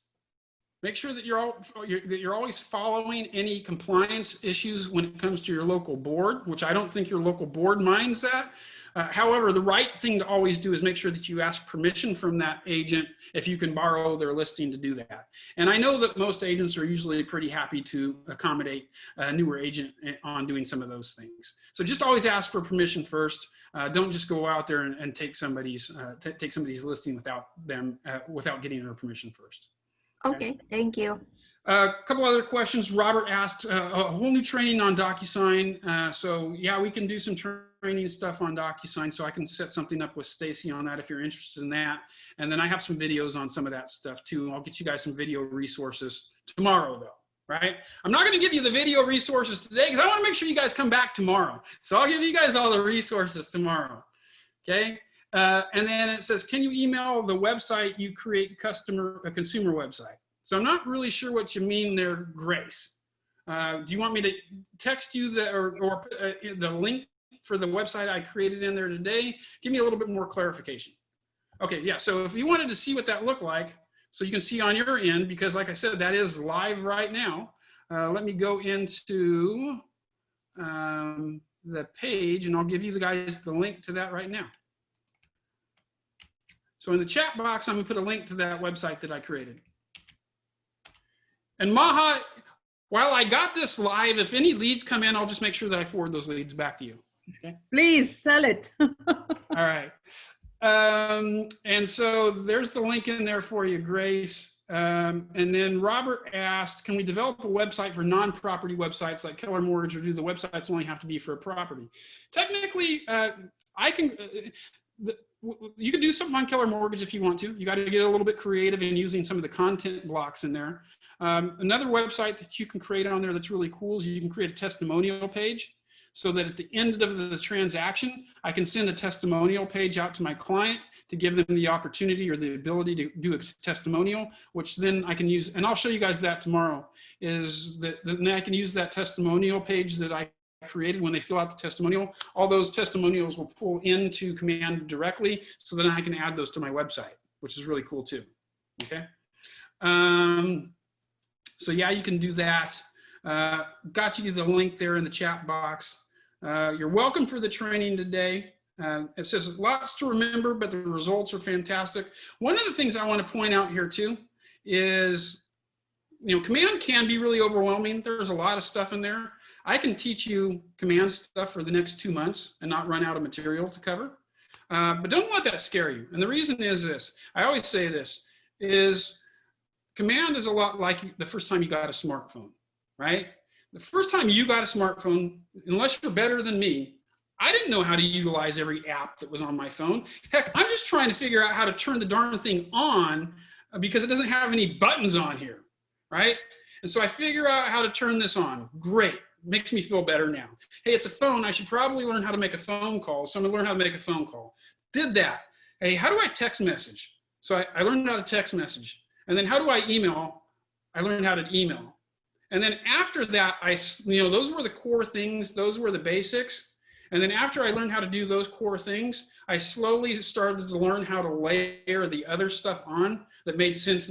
Make sure that you're always following any compliance issues when it comes to your local board, which I don't think your local board minds that. However, the right thing to always do is make sure that you ask permission from that agent if you can borrow their listing to do that. And I know that most agents are usually pretty happy to accommodate a newer agent on doing some of those things. So just always ask for permission first. Don't just go out there and take somebody's listing without getting their permission first. Okay, thank you. A couple other questions. Robert asked a whole new training on DocuSign. So yeah, we can do some training stuff on DocuSign. So I can set something up with Stacy on that if you're interested in that. And then I have some videos on some of that stuff too. I'll get you guys some video resources tomorrow though, right? I'm not going to give you the video resources today because I want to make sure you guys come back tomorrow. So I'll give you guys all the resources tomorrow. Okay. And then it says, can you email the website you create a consumer website? So I'm not really sure what you mean there, Grace. Do you want me to text you the link for the website I created in there today? Give me a little bit more clarification. Okay, yeah, so if you wanted to see what that looked like, so you can see on your end, because like I said, that is live right now. Let me go into the page and I'll give you guys the link to that right now. So in the chat box, I'm gonna put a link to that website that I created. And Maha, while I got this live, if any leads come in, I'll just make sure that I forward those leads back to you. Okay. Please sell it. All right. And so there's the link in there for you, Grace. And then Robert asked, can we develop a website for non-property websites like Keller Mortgage, or do the websites only have to be for a property? Technically, you can do something on Keller Mortgage if you want to. You got to get a little bit creative in using some of the content blocks in there. Another website that you can create on there that's really cool is you can create a testimonial page so that at the end of the transaction, I can send a testimonial page out to my client to give them the opportunity or the ability to do a testimonial, which then I can use, and I'll show you guys that tomorrow, is that then I can use that testimonial page that I created when they fill out the testimonial. All those testimonials will pull into Command directly, so then I can add those to my website, which is really cool too. Okay. So yeah, you can do that. Got you the link there in the chat box. You're welcome for the training today. It says lots to remember, but the results are fantastic. One of the things I want to point out here too is, Command can be really overwhelming. There's a lot of stuff in there. I can teach you Command stuff for the next 2 months and not run out of material to cover. But don't let that scare you. And the reason is this, I always say this, is Command is a lot like the first time you got a smartphone, right? The first time you got a smartphone, unless you're better than me, I didn't know how to utilize every app that was on my phone. Heck, I'm just trying to figure out how to turn the darn thing on because it doesn't have any buttons on here, right? And so I figure out how to turn this on. Great. Makes me feel better now. Hey, it's a phone. I should probably learn how to make a phone call. So I'm gonna learn how to make a phone call. Did that. Hey, how do I text message? So I learned how to text message. And then how do I email? I learned how to email. And then after that, those were the core things. Those were the basics. And then after I learned how to do those core things, I slowly started to learn how to layer the other stuff on that made sense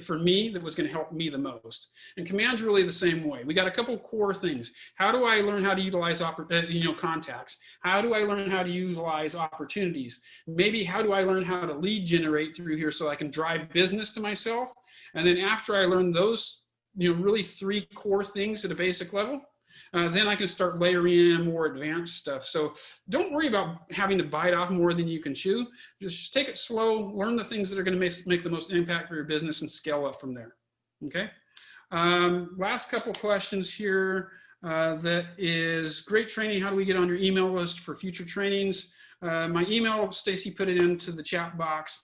for me, that was going to help me the most. And Command's really the same way. We got a couple core things. How do I learn how to utilize contacts? How do I learn how to utilize opportunities? Maybe how do I learn how to lead generate through here so I can drive business to myself? And then after I learn those, really 3 core things at a basic level, then I can start layering in more advanced stuff. So don't worry about having to bite off more than you can chew. Just take it slow, learn the things that are going to make the most impact for your business, and scale up from there. Okay. Last couple questions here. That is great training. How do we get on your email list for future trainings? My email, Stacy put it into the chat box.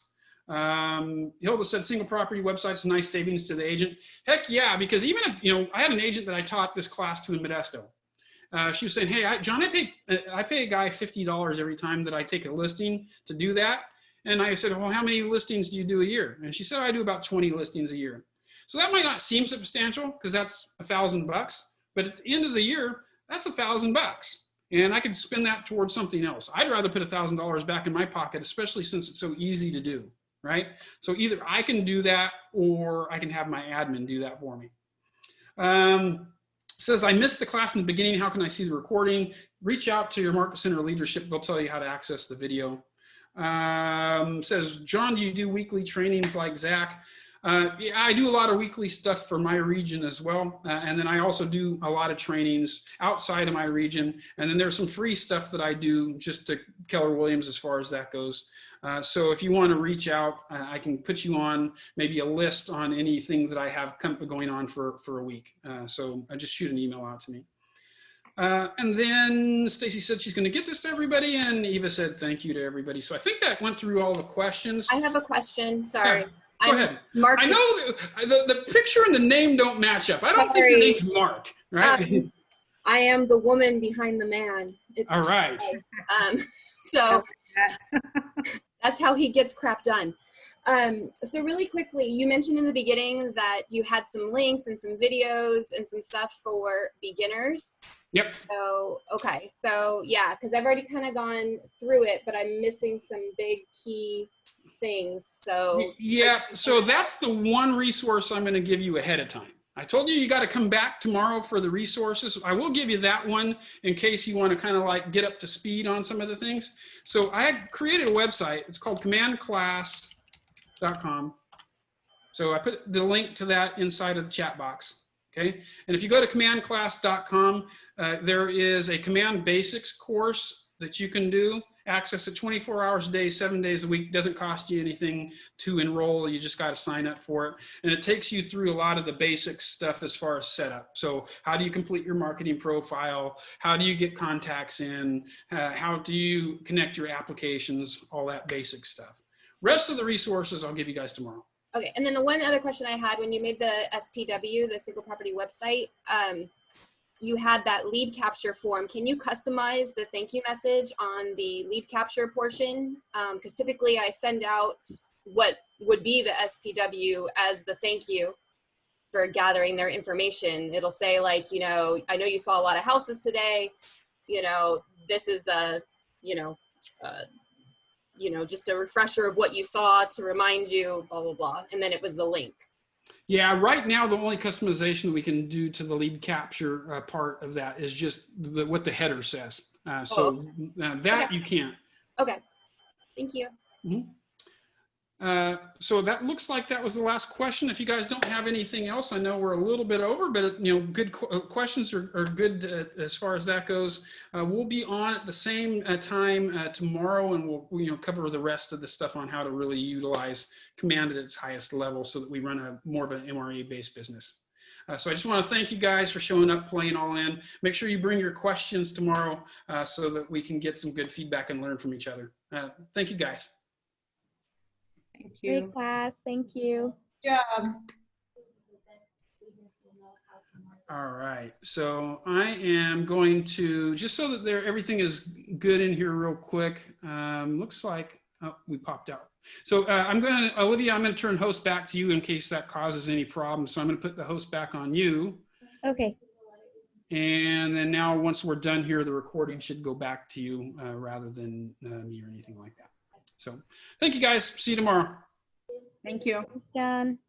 Hilda said single property websites, nice savings to the agent. Heck yeah, because even if, I had an agent that I taught this class to in Modesto. She was saying, hey, John, I pay a guy $50 every time that I take a listing to do that. And I said, well, how many listings do you do a year? And she said, I do about 20 listings a year. So that might not seem substantial because that's $1,000, but at the end of the year, that's $1,000. And I could spend that towards something else. I'd rather put $1,000 back in my pocket, especially since it's so easy to do. Right? So either I can do that or I can have my admin do that for me. Says, I missed the class in the beginning. How can I see the recording? Reach out to your Market Center leadership. They'll tell you how to access the video. Says, John, do you do weekly trainings like Zach? Yeah, I do a lot of weekly stuff for my region as well. And then I also do a lot of trainings outside of my region. And then there's some free stuff that I do just to Keller Williams as far as that goes. So if you want to reach out, I can put you on maybe a list on anything that I have going on for a week. So I just shoot an email out to me. And then Stacy said she's going to get this to everybody, and Eva said thank you to everybody. So I think that went through all the questions. I have a question. Sorry. Go ahead. Mark. I know the picture and the name don't match up. I don't think your name's Mark, right? I am the woman behind the man. All right. So that's how he gets crap done. So really quickly, you mentioned in the beginning that you had some links and some videos and some stuff for beginners. Yep. So, okay. So yeah, because I've already kind of gone through it, but I'm missing some big key things. So yeah, so that's the one resource I'm going to give you ahead of time. I told you got to come back tomorrow for the resources. I will give you that one in case you want to kind of like get up to speed on some of the things. So I had created a website. It's called commandclass.com. So I put the link to that inside of the chat box. Okay. And if you go to commandclass.com, there is a command basics course that you can do. Access it 24 hours a day, 7 days a week. Doesn't cost you anything to enroll. You just got to sign up for it. And it takes you through a lot of the basic stuff as far as setup. So how do you complete your marketing profile? How do you get contacts in? How do you connect your applications? All that basic stuff. Rest of the resources I'll give you guys tomorrow. Okay. And then the one other question I had, when you made the SPW, the single property website, you had that lead capture form. Can you customize the thank you message on the lead capture portion? Because typically I send out what would be the SPW as the thank you for gathering their information. It'll say like, I know you saw a lot of houses today. This is just a refresher of what you saw to remind you, blah, blah, blah. And then it was the link. Yeah, right now the only customization we can do to the lead capture part of that is just what the header says. That okay. You can't. Okay, thank you. Mm-hmm. So that looks like that was the last question. If you guys don't have anything else, I know we're a little bit over, but good questions are good as far as that goes. We'll be on at the same time tomorrow, and we'll cover the rest of the stuff on how to really utilize Command at its highest level so that we run more of an MREA based business. So I just want to thank you guys for showing up, playing all in. Make sure you bring your questions tomorrow so that we can get some good feedback and learn from each other. Thank you guys. Thank you. Great class. Thank you. Yeah. All right. So I am going to, just so that everything is good in here real quick. Looks like, oh, we popped out. So Olivia, I'm going to turn host back to you in case that causes any problems. So I'm going to put the host back on you. Okay. And then now, once we're done here, the recording should go back to you rather than me or anything like that. So thank you guys. See you tomorrow. Thank you. Thanks, John.